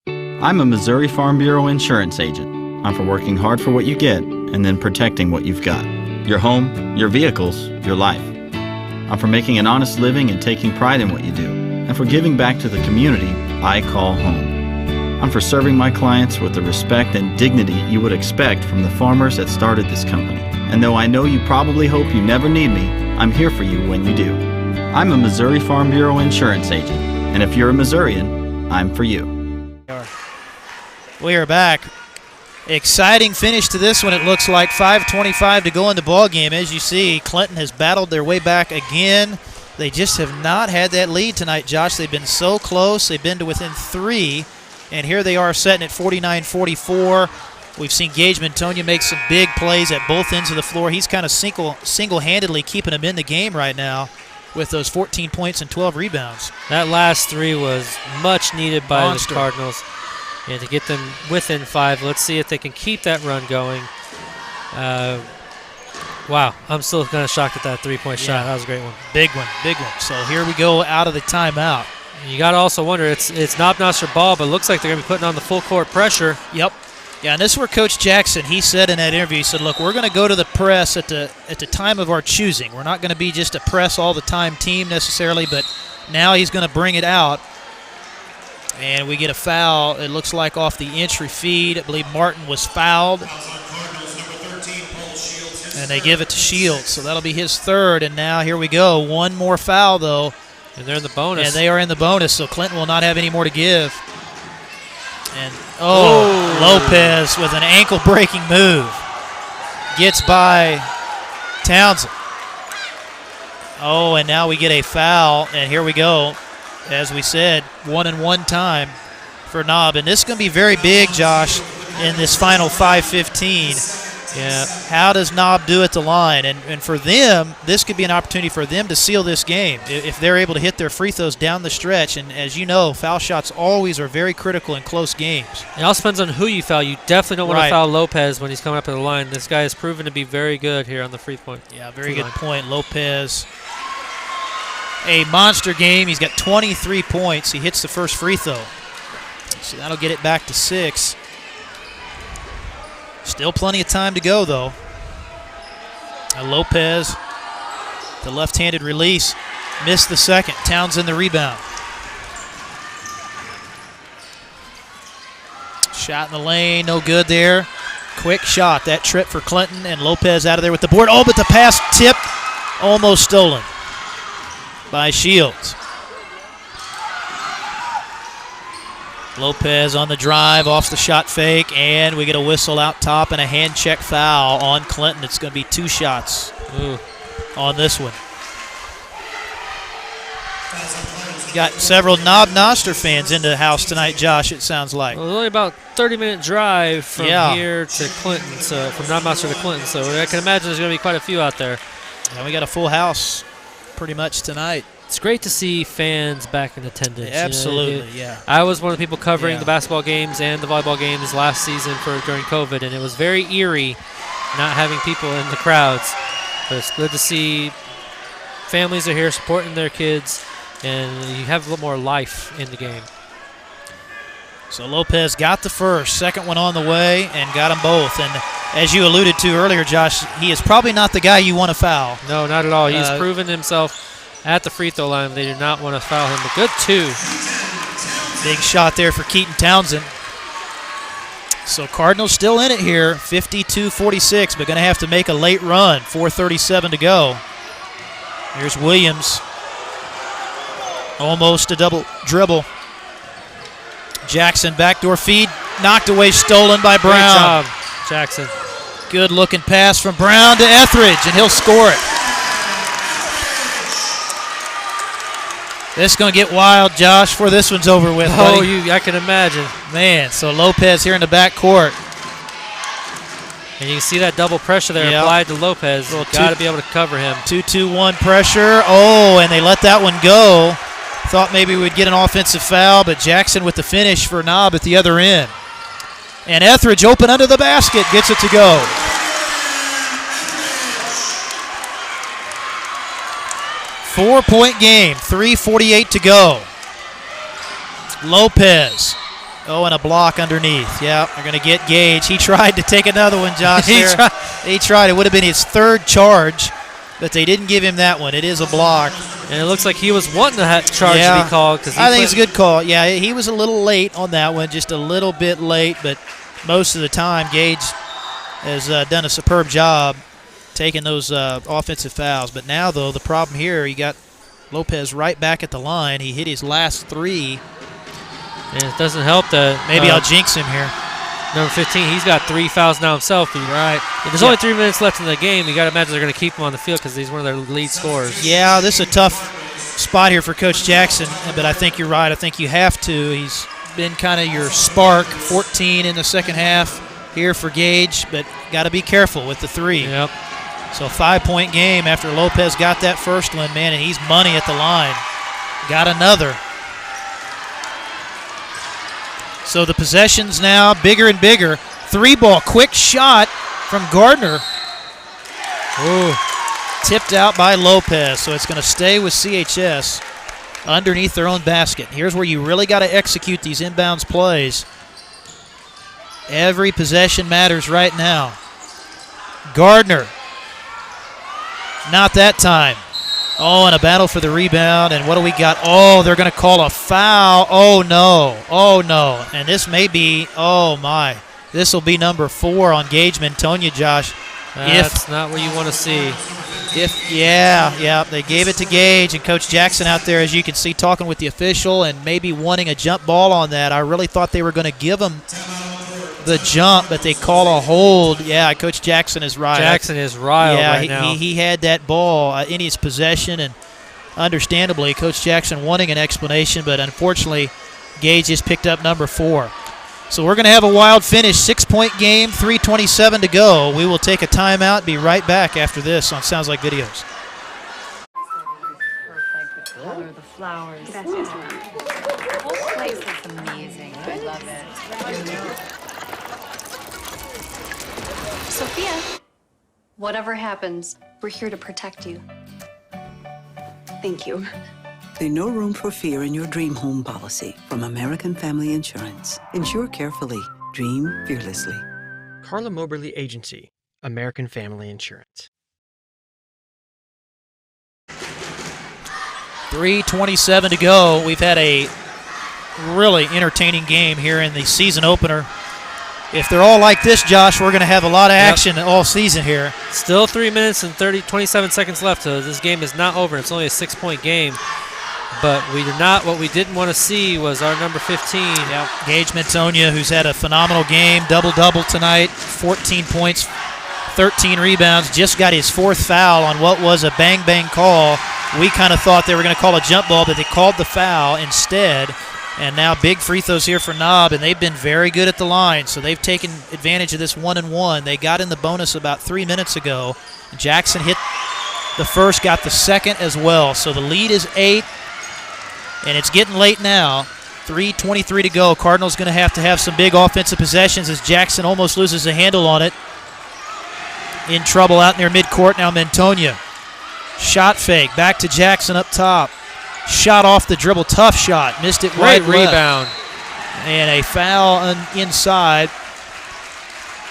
I'm a Missouri Farm Bureau insurance agent. I'm for working hard for what you get and then protecting what you've got. Your home, your vehicles, your life. I'm for making an honest living and taking pride in what you do, and for giving back to the community I call home. I'm for serving my clients with the respect and dignity you would expect from the farmers that started this company. And though I know you probably hope you never need me, I'm here for you when you do. I'm a Missouri Farm Bureau insurance agent, and if you're a Missourian, I'm for you. We are back. Exciting finish to this one. It looks like 5:25 to go in the ball game. As you see, Clinton has battled their way back again. They just have not had that lead tonight, Josh. They've been so close. They've been to within 3, and here they are setting at 49-44. We've seen Gage Montonia make some big plays at both ends of the floor. He's kind of single-handedly keeping them in the game right now with those 14 points and 12 rebounds. That last 3 was much needed by Monster. the Cardinals. And to get them within 5, let's see if they can keep that run going. Wow, I'm still kind of shocked at that 3-point shot. That was a great one. Big one, big one. So here we go out of the timeout. You got to also wonder, it's not Noster ball, but it looks like they're going to be putting on the full court pressure. Yep. Yeah, and this is where Coach Jackson, he said in that interview, he said, look, we're going to go to the press at the time of our choosing. We're not going to be just a press all the time team necessarily, but now he's going to bring it out. And we get a foul, it looks like off the entry feed. I believe Martin was fouled. And they give it to Shields, so that'll be his 3rd. And now here we go. One more foul, though. And they're in the bonus. And they are in the bonus, so Clinton will not have any more to give. And, Lopez with an ankle-breaking move. Gets by Townsend. Oh, and now we get a foul, and here we go. As we said, 1-and-1 time for Knob. And this is going to be very big, Josh, in this final 5:15. Yeah. How does Knob do at the line? And for them, this could be an opportunity for them to seal this game if they're able to hit their free throws down the stretch. And as you know, foul shots always are very critical in close games. It all depends on who you foul. You definitely don't want to foul Lopez when he's coming up to the line. This guy has proven to be very good here on the free point. Yeah, very good point. Lopez, a monster game. He's got 23 points. He hits the first free throw. So that'll get it back to 6. Still plenty of time to go, though. Lopez, the left-handed release, missed the second. Townsend the rebound. Shot in the lane, no good there. Quick shot, that trip for Clinton, and Lopez out of there with the board. Oh, but the pass tipped, almost stolen by Shields. Lopez on the drive, off the shot fake, and we get a whistle out top and a hand check foul on Clinton. It's going to be 2 shots on this one. Got several Noster fans into the house tonight, Josh, it sounds like. Well, it's only about a 30-minute drive from here to Clinton, so from Noster to Clinton, so I can imagine there's going to be quite a few out there. And we got a full house pretty much tonight. It's great to see fans back in attendance. Absolutely, yeah. I was one of the people covering the basketball games and the volleyball games last season during COVID, and it was very eerie not having people in the crowds. But it's good to see families are here supporting their kids, and you have a little more life in the game. So Lopez got the first, second one on the way, and got them both. And as you alluded to earlier, Josh, he is probably not the guy you want to foul. No, not at all. He's proven himself at the free throw line. They do not want to foul him. A good 2. Big shot there for Keaton Townsend. So Cardinals still in it here, 52-46, but going to have to make a late run. 4:37 to go. Here's Williams. Almost a double dribble. Jackson, backdoor feed, knocked away, stolen by Brown. Great job, Jackson. Good looking pass from Brown to Etheridge, and he'll score it. This is going to get wild, Josh, before this one's over with, buddy. I can imagine. Man, so Lopez here in the backcourt. And you can see that double pressure there applied to Lopez. Got to be able to cover him. 2-2-1 pressure. Oh, and they let that one go. Thought maybe we'd get an offensive foul, but Jackson with the finish for Knob at the other end. And Etheridge open under the basket, gets it to go. Four-point game, 3:48 to go. Lopez. Oh, and a block underneath. Yeah, they're going to get Gage. He tried to take another one, Josh. He tried. It would have been his 3rd charge, but they didn't give him that one. It is a block. And it looks like he was wanting that charge to be called. I think it's a good call. Yeah, he was a little late on that one, just a little bit late, but most of the time Gage has done a superb job taking those offensive fouls. But now, though, the problem here, you got Lopez right back at the line. He hit his last 3. And it doesn't help that. Maybe I'll jinx him here. Number 15, he's got 3 fouls now himself. Right. There's only 3 minutes left in the game. You got to imagine they're going to keep him on the field because he's one of their lead scorers. Yeah, this is a tough spot here for Coach Jackson, but I think you're right. I think you have to. He's been kind of your spark. 14 in the second half here for Gage, but got to be careful with the 3. Yep. So 5-point game after Lopez got that first one, man, and he's money at the line. Got another. So the possessions now bigger and bigger. 3-ball, quick shot from Gardner. Ooh. Tipped out by Lopez, so it's going to stay with CHS underneath their own basket. Here's where you really got to execute these inbounds plays. Every possession matters right now. Gardner. Not that time. Oh, and a battle for the rebound. And what do we got? Oh, they're going to call a foul. Oh, no. Oh, no. And this may be, oh, my. This will be number 4 on Gage Mantonia, Josh. That's not what you want to see. Yeah, they gave it to Gage, and Coach Jackson out there, as you can see, talking with the official and maybe wanting a jump ball on that. I really thought they were going to give him the jump, but they call a hold. Yeah, Coach Jackson is right. Jackson is riled right now. He had that ball in his possession, and understandably, Coach Jackson wanting an explanation, but unfortunately, Gage just picked up number 4. So we're going to have a wild finish, 6-point game, 3:27 to go. We will take a timeout, be right back after this on Sounds Like Videos. Perfect. The color, the flowers. That's it. The whole place looks amazing. I love it. Sophia, whatever happens, we're here to protect you. Thank you. There's no room for fear in your dream home policy from American Family Insurance. Insure carefully. Dream fearlessly. CARLA MOBERLY Agency, American Family Insurance. 3:27 to go. We've had a really entertaining game here in the season opener. If they're all like this, Josh, we're going to have a lot of action all season here. Still 3 minutes and 27 seconds left, so this game is not over. It's only a 6-point game. But what we didn't want to see was our number 15. Yeah, Gage Mantonia, who's had a phenomenal game, double-double tonight, 14 points, 13 rebounds, just got his 4th foul on what was a bang-bang call. We kind of thought they were going to call a jump ball, but they called the foul instead. And now big free throws here for Knob, and they've been very good at the line, so they've taken advantage of this 1-and-1. They got in the bonus about 3 minutes ago. Jackson hit the first, got the second as well. So the lead is 8. And it's getting late now. 3:23 to go. Cardinals going to have some big offensive possessions as Jackson almost loses a handle on it. In trouble out near midcourt now, Mantonia. Shot fake. Back to Jackson up top. Shot off the dribble. Tough shot. Missed it Great right rebound. Left. And a foul inside.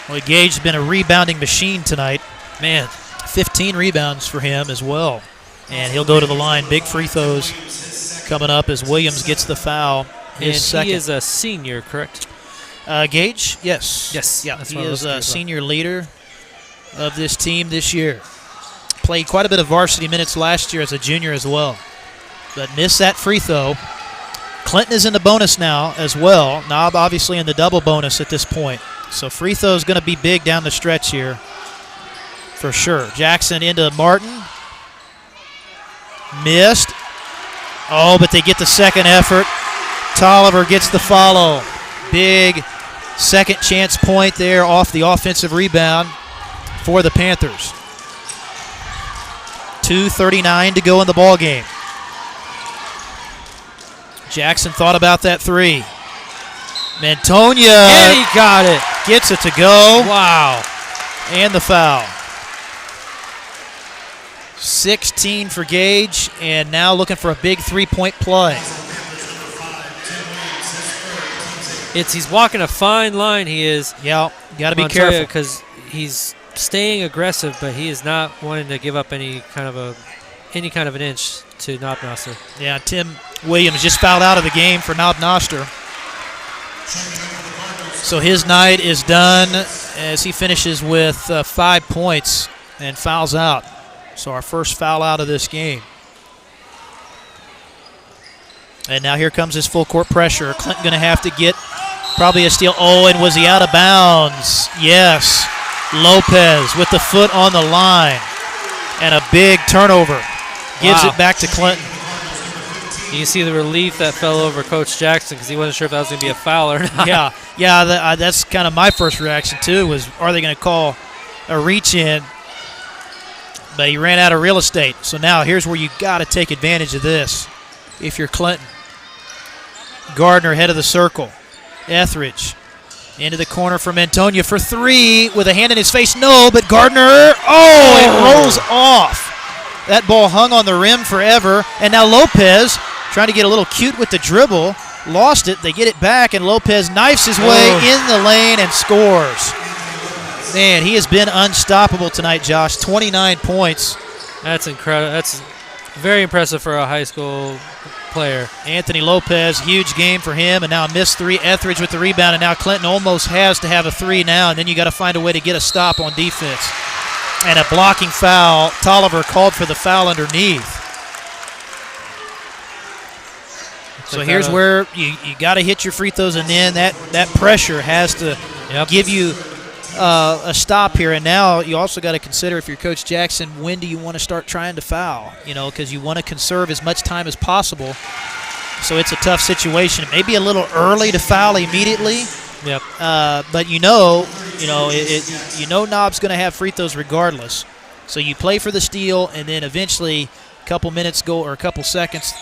Well, Gage's been a rebounding machine tonight. Man, 15 rebounds for him as well. And he'll go to the line. Big free throws coming up as Williams gets the foul. And second. He is a senior, correct? Gage? Yes. Yes. Yeah, he is a senior leader of this team this year. Played quite a bit of varsity minutes last year as a junior as well. But missed that free throw. Clinton is in the bonus now as well. Knob obviously in the double bonus at this point. So free throw is going to be big down the stretch here for sure. Jackson into Martin. Missed. Oh, but they get the second effort. Tolliver gets the follow. Big second chance point there off the offensive rebound for the Panthers. 2:39 to go in the ball game. Jackson thought about that three. Mantonia. And he got it. Gets it to go. Wow. And the foul. 16 for Gage, and now looking for a big three-point play. He's walking a fine line, he is. Yeah, got to be careful. Because he's staying aggressive, but he is not wanting to give up any kind of an inch to Knob Noster. Yeah, Tim Williams just fouled out of the game for Knob Noster. So his night is done as he finishes with 5 points and fouls out. So our first foul out of this game. And now here comes his full court pressure. Clinton going to have to get probably a steal. Oh, and was he out of bounds? Yes. Lopez with the foot on the line. And a big turnover. Gives it back to Clinton. You can see the relief that fell over Coach Jackson because he wasn't sure if that was going to be a foul or not. Yeah, that's kind of my first reaction too, was are they going to call a reach in? But he ran out of real estate. So now here's where you got to take advantage of this if you're Clinton. Gardner head of the circle. Etheridge into the corner for Mantonia for three with a hand in his face. No, but Gardner, it rolls off. That ball hung on the rim forever. And now Lopez trying to get a little cute with the dribble. Lost it. They get it back, and Lopez knifes his way in the lane and scores. Man, he has been unstoppable tonight, Josh. 29 points. That's incredible. That's very impressive for a high school player. Anthony Lopez, huge game for him, and now a missed three. Etheridge with the rebound, and now Clinton almost has to have a three now, and then you got to find a way to get a stop on defense. And a blocking foul. Tolliver called for the foul underneath. So here's where you got to hit your free throws, and then that pressure has to give you a stop here. And now you also got to consider, if you're Coach Jackson, when do you want to start trying to foul? Because you want to conserve as much time as possible. So it's a tough situation. Maybe a little early to foul immediately. Yep. But you know Knob's going to have free throws regardless. So you play for the steal, and then eventually a couple minutes go or a couple seconds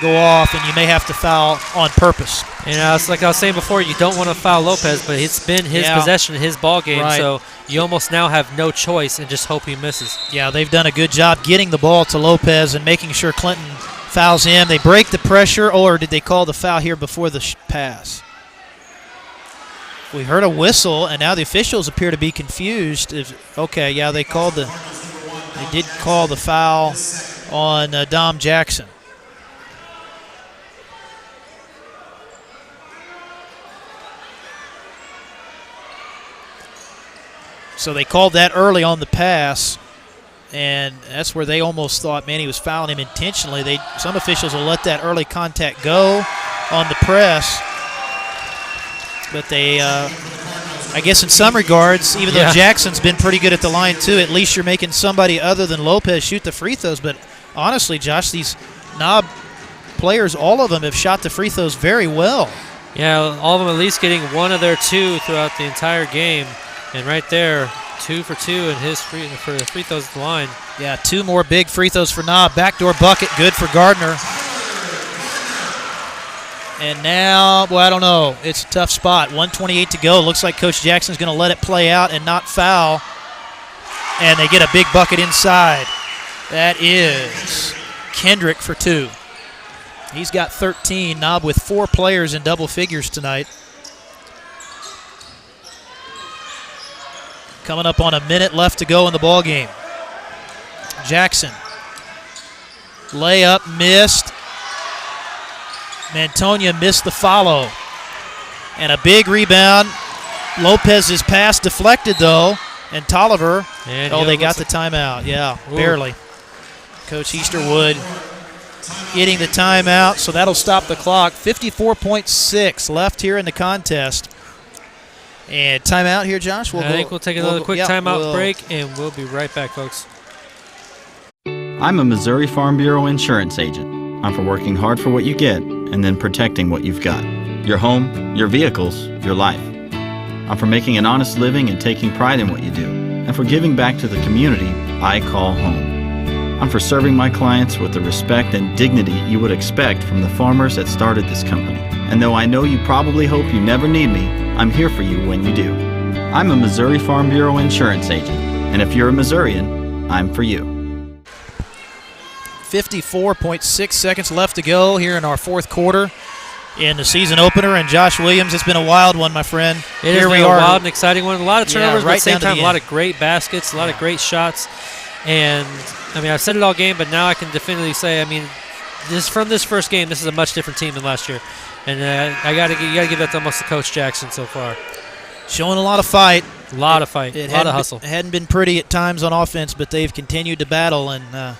go off, and you may have to foul on purpose. It's like I was saying before, you don't want to foul Lopez, but it's been his possession, his ball game, so you almost now have no choice and just hope he misses. Yeah, they've done a good job getting the ball to Lopez and making sure Clinton fouls him. They break the pressure, or did they call the foul here before the pass? We heard a whistle, and now the officials appear to be confused. They did call the foul on Dom Jackson. So they called that early on the pass, and that's where they almost thought, man, he was fouling him intentionally. Some officials will let that early contact go on the press, but they, I guess in some regards, even though Jackson's been pretty good at the line too, at least you're making somebody other than Lopez shoot the free throws. But honestly, Josh, these Knob players, all of them have shot the free throws very well. Yeah, all of them at least getting one of their two throughout the entire game. And right there, 2 for 2 in for the free throws at the line. Yeah, 2 more big free throws for Knob. Backdoor bucket, good for Gardner. And now, well, I don't know. It's a tough spot. 1:28 to go. Looks like Coach Jackson's going to let it play out and not foul. And they get a big bucket inside. That is Kendrick for 2. He's got 13. Knob with 4 players in double figures tonight. Coming up on a minute left to go in the ball game. Jackson. Layup missed. Mantonia missed the follow. And a big rebound. Lopez's pass deflected, though. And Tolliver, they got the timeout. Yeah, barely. Coach Easterwood getting the timeout, so that'll stop the clock. 54.6 left here in the contest. And timeout here, Josh? I think we'll take another quick timeout break, and we'll be right back, folks. I'm a Missouri Farm Bureau insurance agent. I'm for working hard for what you get and then protecting what you've got. Your home, your vehicles, your life. I'm for making an honest living and taking pride in what you do, and for giving back to the community I call home. I'm for serving my clients with the respect and dignity you would expect from the farmers that started this company. And though I know you probably hope you never need me, I'm here for you when you do. I'm a Missouri Farm Bureau insurance agent, and if you're a Missourian, I'm for you. 54.6 seconds left to go here in our fourth quarter in the season opener. And Josh Williams, it's been a wild one, my friend. It has been a wild and exciting one. A lot of turnovers, but at the same time, a lot of great baskets, a lot of great shots. And, I mean, I've said it all game, but now I can definitively say, I mean, from this first game, this is a much different team than last year. And you got to give that to almost to Coach Jackson so far. Showing a lot of fight. A lot of fight, a lot of hustle. It hadn't been pretty at times on offense, but they've continued to battle. And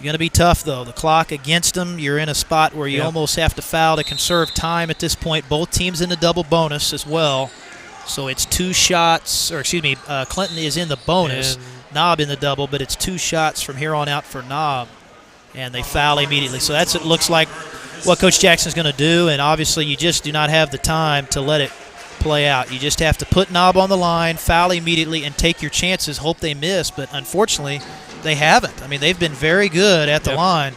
going to be tough, though. The clock against them. You're in a spot where you almost have to foul to conserve time at this point. Both teams in the double bonus as well. So it's 2 shots, or excuse me, Clinton is in the bonus, Knob in the double, but it's 2 shots from here on out for Knob. And they foul immediately. So that's it looks like what Coach Jackson's going to do, and obviously you just do not have the time to let it play out. You just have to put Knob on the line, foul immediately, and take your chances, hope they miss. But unfortunately, they haven't. I mean, they've been very good at the line.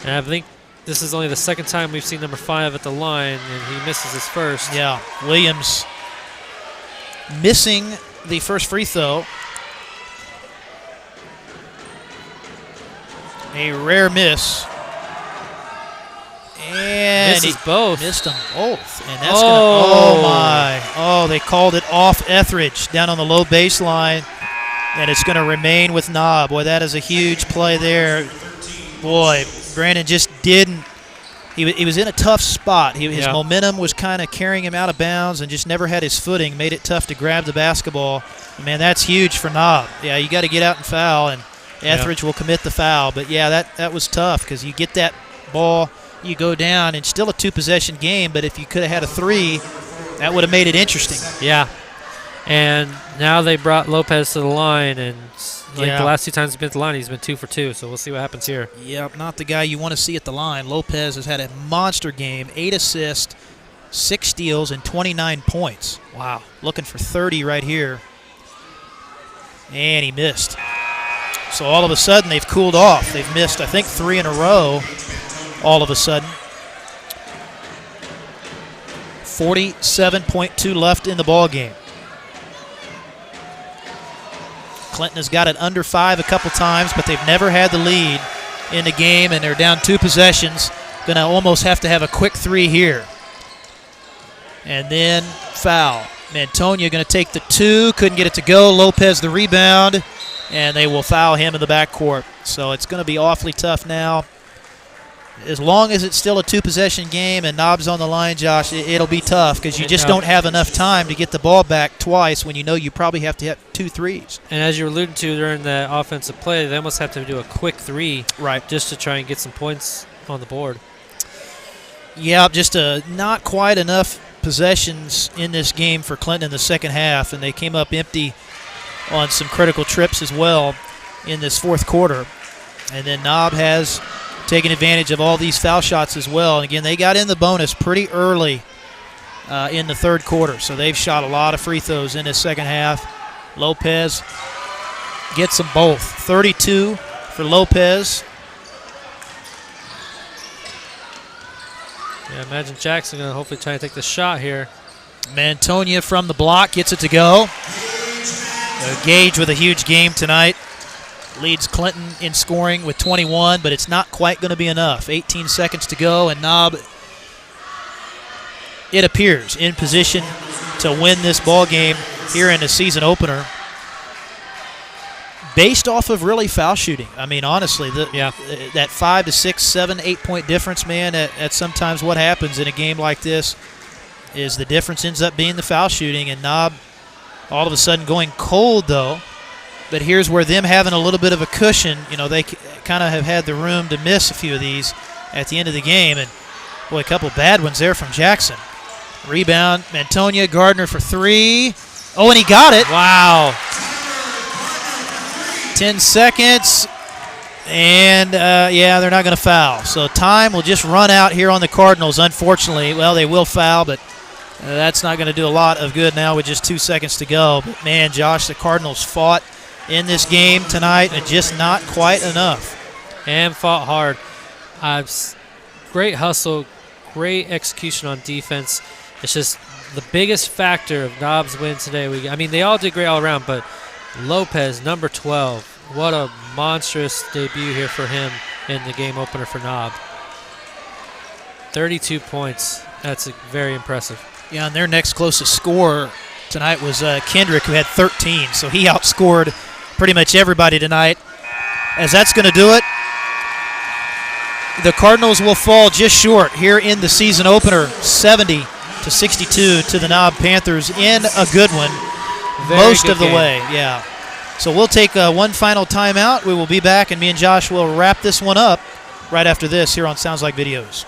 And I think this is only the second time we've seen number 5 at the line, and he misses his first. Yeah, Williams missing the first free throw. A rare miss. And misses both. Missed them both. And that's oh my. Oh, they called it off Etheridge down on the low baseline. And it's going to remain with Knob. Boy, that is a huge play there. Boy, Brandon just didn't. He was in a tough spot. His momentum was kind of carrying him out of bounds and just never had his footing. Made it tough to grab the basketball. Man, that's huge for Knob. Yeah, you got to get out and foul, and Etheridge will commit the foul. But, yeah, that was tough because you get that ball, you go down, and still a 2-possession game. But if you could have had a 3, that would have made it interesting. Yeah. And now they brought Lopez to the line, and the last 2 times he's been to the line, he's been 2 for 2. So we'll see what happens here. Yep, not the guy you want to see at the line. Lopez has had a monster game, 8 assists, 6 steals, and 29 points. Wow, looking for 30 right here. And he missed. So all of a sudden they've cooled off. They've missed, I think, 3 in a row all of a sudden. 47.2 left in the ball game. Clinton has got it under 5 a couple times, but they've never had the lead in the game, and they're down 2 possessions. Going to almost have to have a quick 3 here. And then foul. Mantonia going to take the 2, couldn't get it to go. Lopez the rebound, and they will foul him in the backcourt. So it's going to be awfully tough now as long as it's still a two-possession game and Knob's on the line, Josh, it'll be tough because you just don't have enough time to get the ball back twice when you know you probably have to hit 2 threes. And as you alluded to during the offensive play, they almost have to do a quick 3 just to try and get some points on the board. Yeah, just not quite enough possessions in this game for Clinton in the second half, and they came up empty on some critical trips as well in this fourth quarter. And then Knob has taken advantage of all these foul shots as well. And again, they got in the bonus pretty early in the third quarter, so they've shot a lot of free throws in this second half. Lopez gets them both. 32 for Lopez. Yeah, imagine Jackson going to hopefully try to take the shot here. Mantonia from the block gets it to go. Gage with a huge game tonight. Leads Clinton in scoring with 21, but it's not quite going to be enough. 18 seconds to go, and Knob, it appears, in position to win this ball game here in the season opener based off of really foul shooting. I mean, honestly, that 5 to 6, 7, 8-point difference, man, that's sometimes what happens in a game like this is the difference ends up being the foul shooting, and Knob all of a sudden going cold, though. But here's where them having a little bit of a cushion, they kind of have had the room to miss a few of these at the end of the game. And, boy, a couple bad ones there from Jackson. Rebound, Mantonia, Gardner for 3. Oh, and he got it. Wow. 10 seconds. And, they're not going to foul. So time will just run out here on the Cardinals, unfortunately. Well, they will foul, but that's not going to do a lot of good now with just 2 seconds to go. But, man, Josh, the Cardinals fought in this game tonight, and just not quite enough. And fought hard. Great hustle, great execution on defense. It's just the biggest factor of Knob's win today. They all did great all around, but Lopez, number 12, what a monstrous debut here for him in the game opener for Knob. 32 points. That's very impressive. Yeah, and their next closest scorer tonight was Kendrick, who had 13, so he outscored pretty much everybody tonight. As that's going to do it, the Cardinals will fall just short here in the season opener, 70-62 to the Knob Panthers in a good one, most of the way. Yeah. So we'll take one final timeout. We will be back, and me and Josh will wrap this one up right after this here on Sounds Like Videos.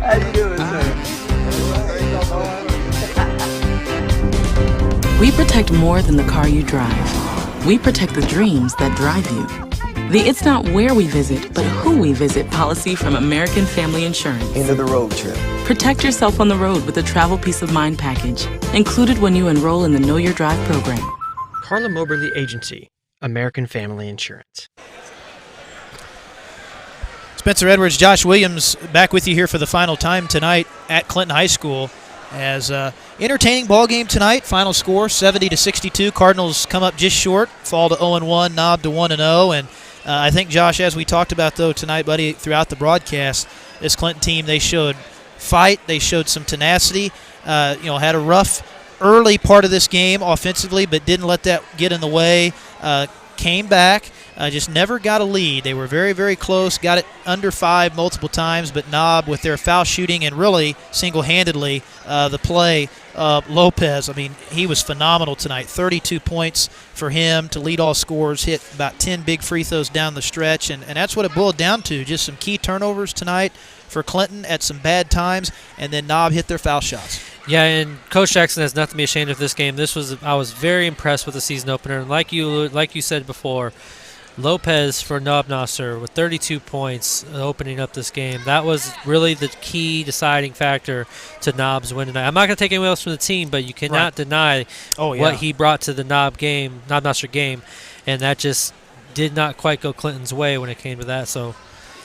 How you doing, sir? We protect more than the car you drive. We protect the dreams that drive you. The It's Not Where We Visit, but Who We Visit policy from American Family Insurance. End of the road trip. Protect yourself on the road with the Travel Peace of Mind package, included when you enroll in the Know Your Drive program. CARLA MOBERLY Agency, American Family Insurance. Spencer Edwards, Josh Williams, back with you here for the final time tonight at Clinton High School. As entertaining ball game tonight. Final score 70-62. Cardinals come up just short, fall to 0-1, Knob to 1-0. And I think, Josh, as we talked about though tonight, buddy, throughout the broadcast, this Clinton team, they showed fight, they showed some tenacity. Had a rough early part of this game offensively, but didn't let that get in the way. Came back. Just never got a lead. They were very, very close, got it under 5 multiple times, but Knob with their foul shooting and really single-handedly the play of Lopez. I mean, he was phenomenal tonight. 32 points for him to lead all scorers, hit about 10 big free throws down the stretch, and that's what it boiled down to, just some key turnovers tonight for Clinton at some bad times, and then Knob hit their foul shots. Yeah, and Coach Jackson has nothing to be ashamed of this game. I was very impressed with the season opener, and like you said before, Lopez for Noster with 32 points opening up this game. That was really the key deciding factor to Knob's win tonight. I'm not going to take anyone else from the team, but you cannot deny what he brought to the Noster game, and that just did not quite go Clinton's way when it came to that. So,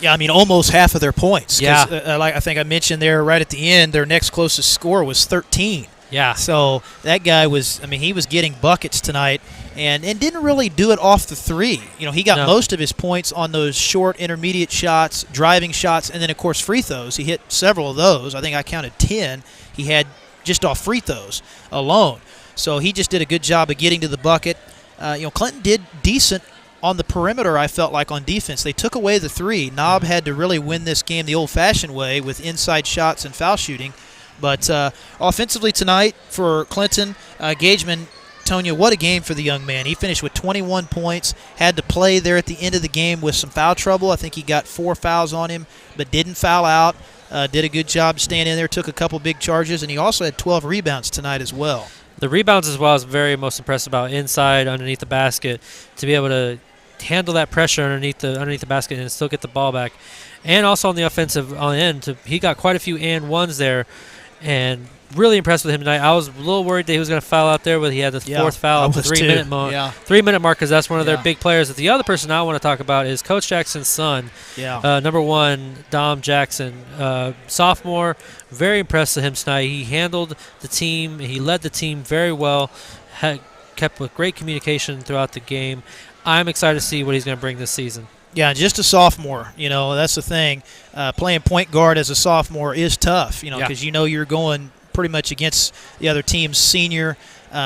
yeah, I mean, almost half of their points. Yeah. Like I think I mentioned there right at the end, their next closest score was 13. Yeah. So that guy he was getting buckets tonight and didn't really do it off the three. He got most of his points on those short intermediate shots, driving shots, and then, of course, free throws. He hit several of those. I think I counted 10 he had just off free throws alone. So he just did a good job of getting to the bucket. Clinton did decent on the perimeter, I felt like, on defense. They took away the three. Knob had to really win this game the old-fashioned way with inside shots and foul shooting. But offensively tonight for Clinton, Gageman, Tonya, what a game for the young man. He finished with 21 points, had to play there at the end of the game with some foul trouble. I think he got 4 fouls on him, but didn't foul out. Did a good job staying in there, took a couple big charges, and he also had 12 rebounds tonight as well. The rebounds as well is very most impressive about inside, underneath the basket, to be able to handle that pressure underneath the basket and still get the ball back. And also on the offensive end, he got quite a few and ones there, and really impressed with him tonight. I was a little worried that he was going to foul out there, but he had the fourth foul at the 3-minute mark. 3-minute mark, because that's one of their big players. But the other person I want to talk about is Coach Jackson's son, number 1, Dom Jackson, sophomore. Very impressed with him tonight. He handled the team. He led the team very well, kept with great communication throughout the game. I'm excited to see what he's going to bring this season. Yeah, just a sophomore. That's the thing. Playing point guard as a sophomore is tough, because you're going pretty much against the other team's senior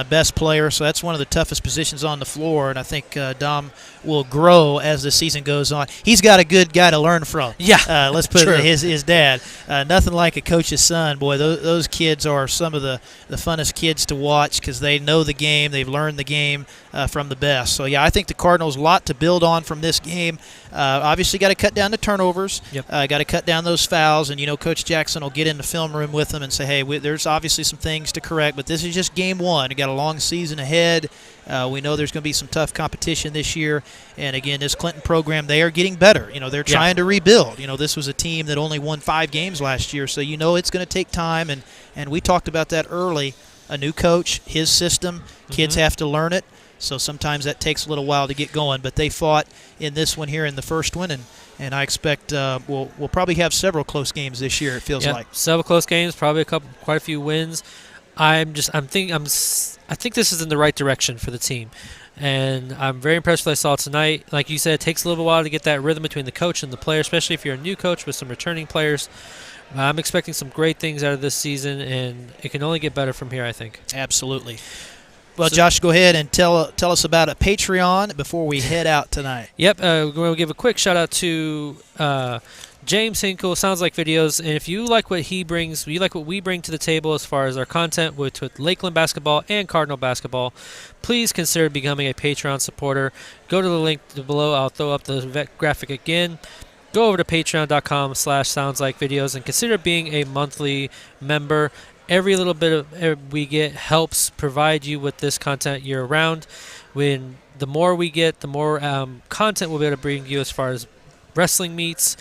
best player. So that's one of the toughest positions on the floor, and I think Dom will grow as the season goes on. He's got a good guy to learn from. Yeah, let's put it his dad. Nothing like a coach's son. Boy, those kids are some of the funnest kids to watch because they know the game. They've learned the game from the best. So, I think the Cardinals a lot to build on from this game. Obviously got to cut down the turnovers. Got to cut down those fouls. And, Coach Jackson will get in the film room with them and say, hey, there's obviously some things to correct, but this is just game one. You got a long season ahead. We know there's going to be some tough competition this year. And, again, this Clinton program, they are getting better. They're trying to rebuild. This was a team that only won 5 games last year, so it's going to take time. And we talked about that early. A new coach, his system, kids have to learn it. So sometimes that takes a little while to get going. But they fought in this one here in the first one, and I expect we'll probably have several close games this year, it feels like. Several close games, probably quite a few wins. I think this is in the right direction for the team, and I'm very impressed with what I saw tonight. Like you said, it takes a little while to get that rhythm between the coach and the player, especially if you're a new coach with some returning players. I'm expecting some great things out of this season, and it can only get better from here, I think. Absolutely. Well, Josh, go ahead and tell us about a Patreon before we head out tonight. Yep, we're going to give a quick shout-out to James Hinkle, Sounds Like Videos, and if you like what he brings, you like what we bring to the table as far as our content with Lakeland basketball and Cardinal basketball, please consider becoming a Patreon supporter. Go to the link below. I'll throw up the graphic again. Go over to patreon.com/soundslikevideos and consider being a monthly member. Every little bit we get helps provide you with this content year-round. When the more we get, the more content we'll be able to bring you as far as wrestling meets,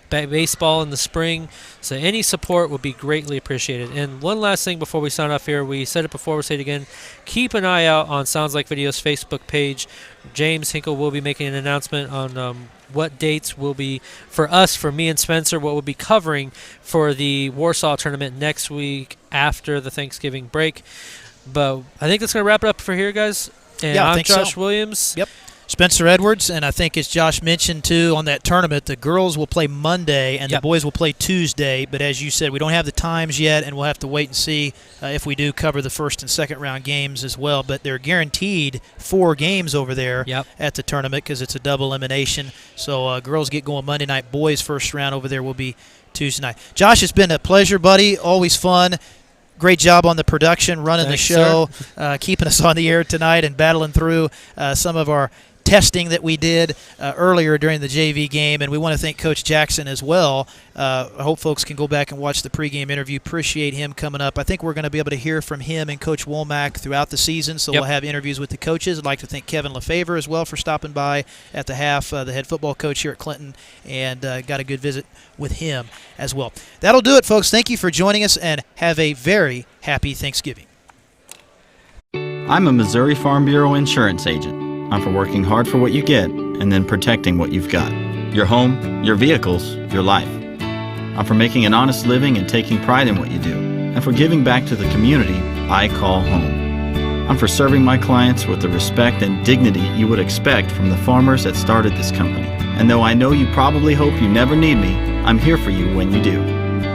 baseball in the spring. So any support would be greatly appreciated. And one last thing before we sign off here, we said it before, we'll say it again. Keep an eye out on Sounds Like Video's Facebook page. James Hinkle will be making an announcement on what dates will be for me and Spencer, what we'll be covering for the Warsaw tournament next week after the Thanksgiving break. But I think that's going to wrap it up for here, guys. And I'm Josh Williams. Yep. Spencer Edwards, and I think as Josh mentioned, too, on that tournament, the girls will play Monday and the boys will play Tuesday. But as you said, we don't have the times yet, and we'll have to wait and see if we do cover the first and second round games as well. But they're guaranteed 4 games over there at the tournament because it's a double elimination. So girls get going Monday night. Boys' first round over there will be Tuesday night. Josh, it's been a pleasure, buddy. Always fun. Great job on the production, running the show, keeping us on the air tonight and battling through some of our testing that we did earlier during the JV game, and we want to thank Coach Jackson as well. I hope folks can go back and watch the pregame interview. Appreciate him coming up. I think we're going to be able to hear from him and Coach Womack throughout the season, so we'll have interviews with the coaches. I'd like to thank Kevin Lefevre as well for stopping by at the half, the head football coach here at Clinton, and got a good visit with him as well. That'll do it, folks. Thank you for joining us, and have a very happy Thanksgiving. I'm a Missouri Farm Bureau insurance agent. I'm for working hard for what you get and then protecting what you've got. Your home, your vehicles, your life. I'm for making an honest living and taking pride in what you do, and for giving back to the community I call home. I'm for serving my clients with the respect and dignity you would expect from the farmers that started this company. And though I know you probably hope you never need me, I'm here for you when you do.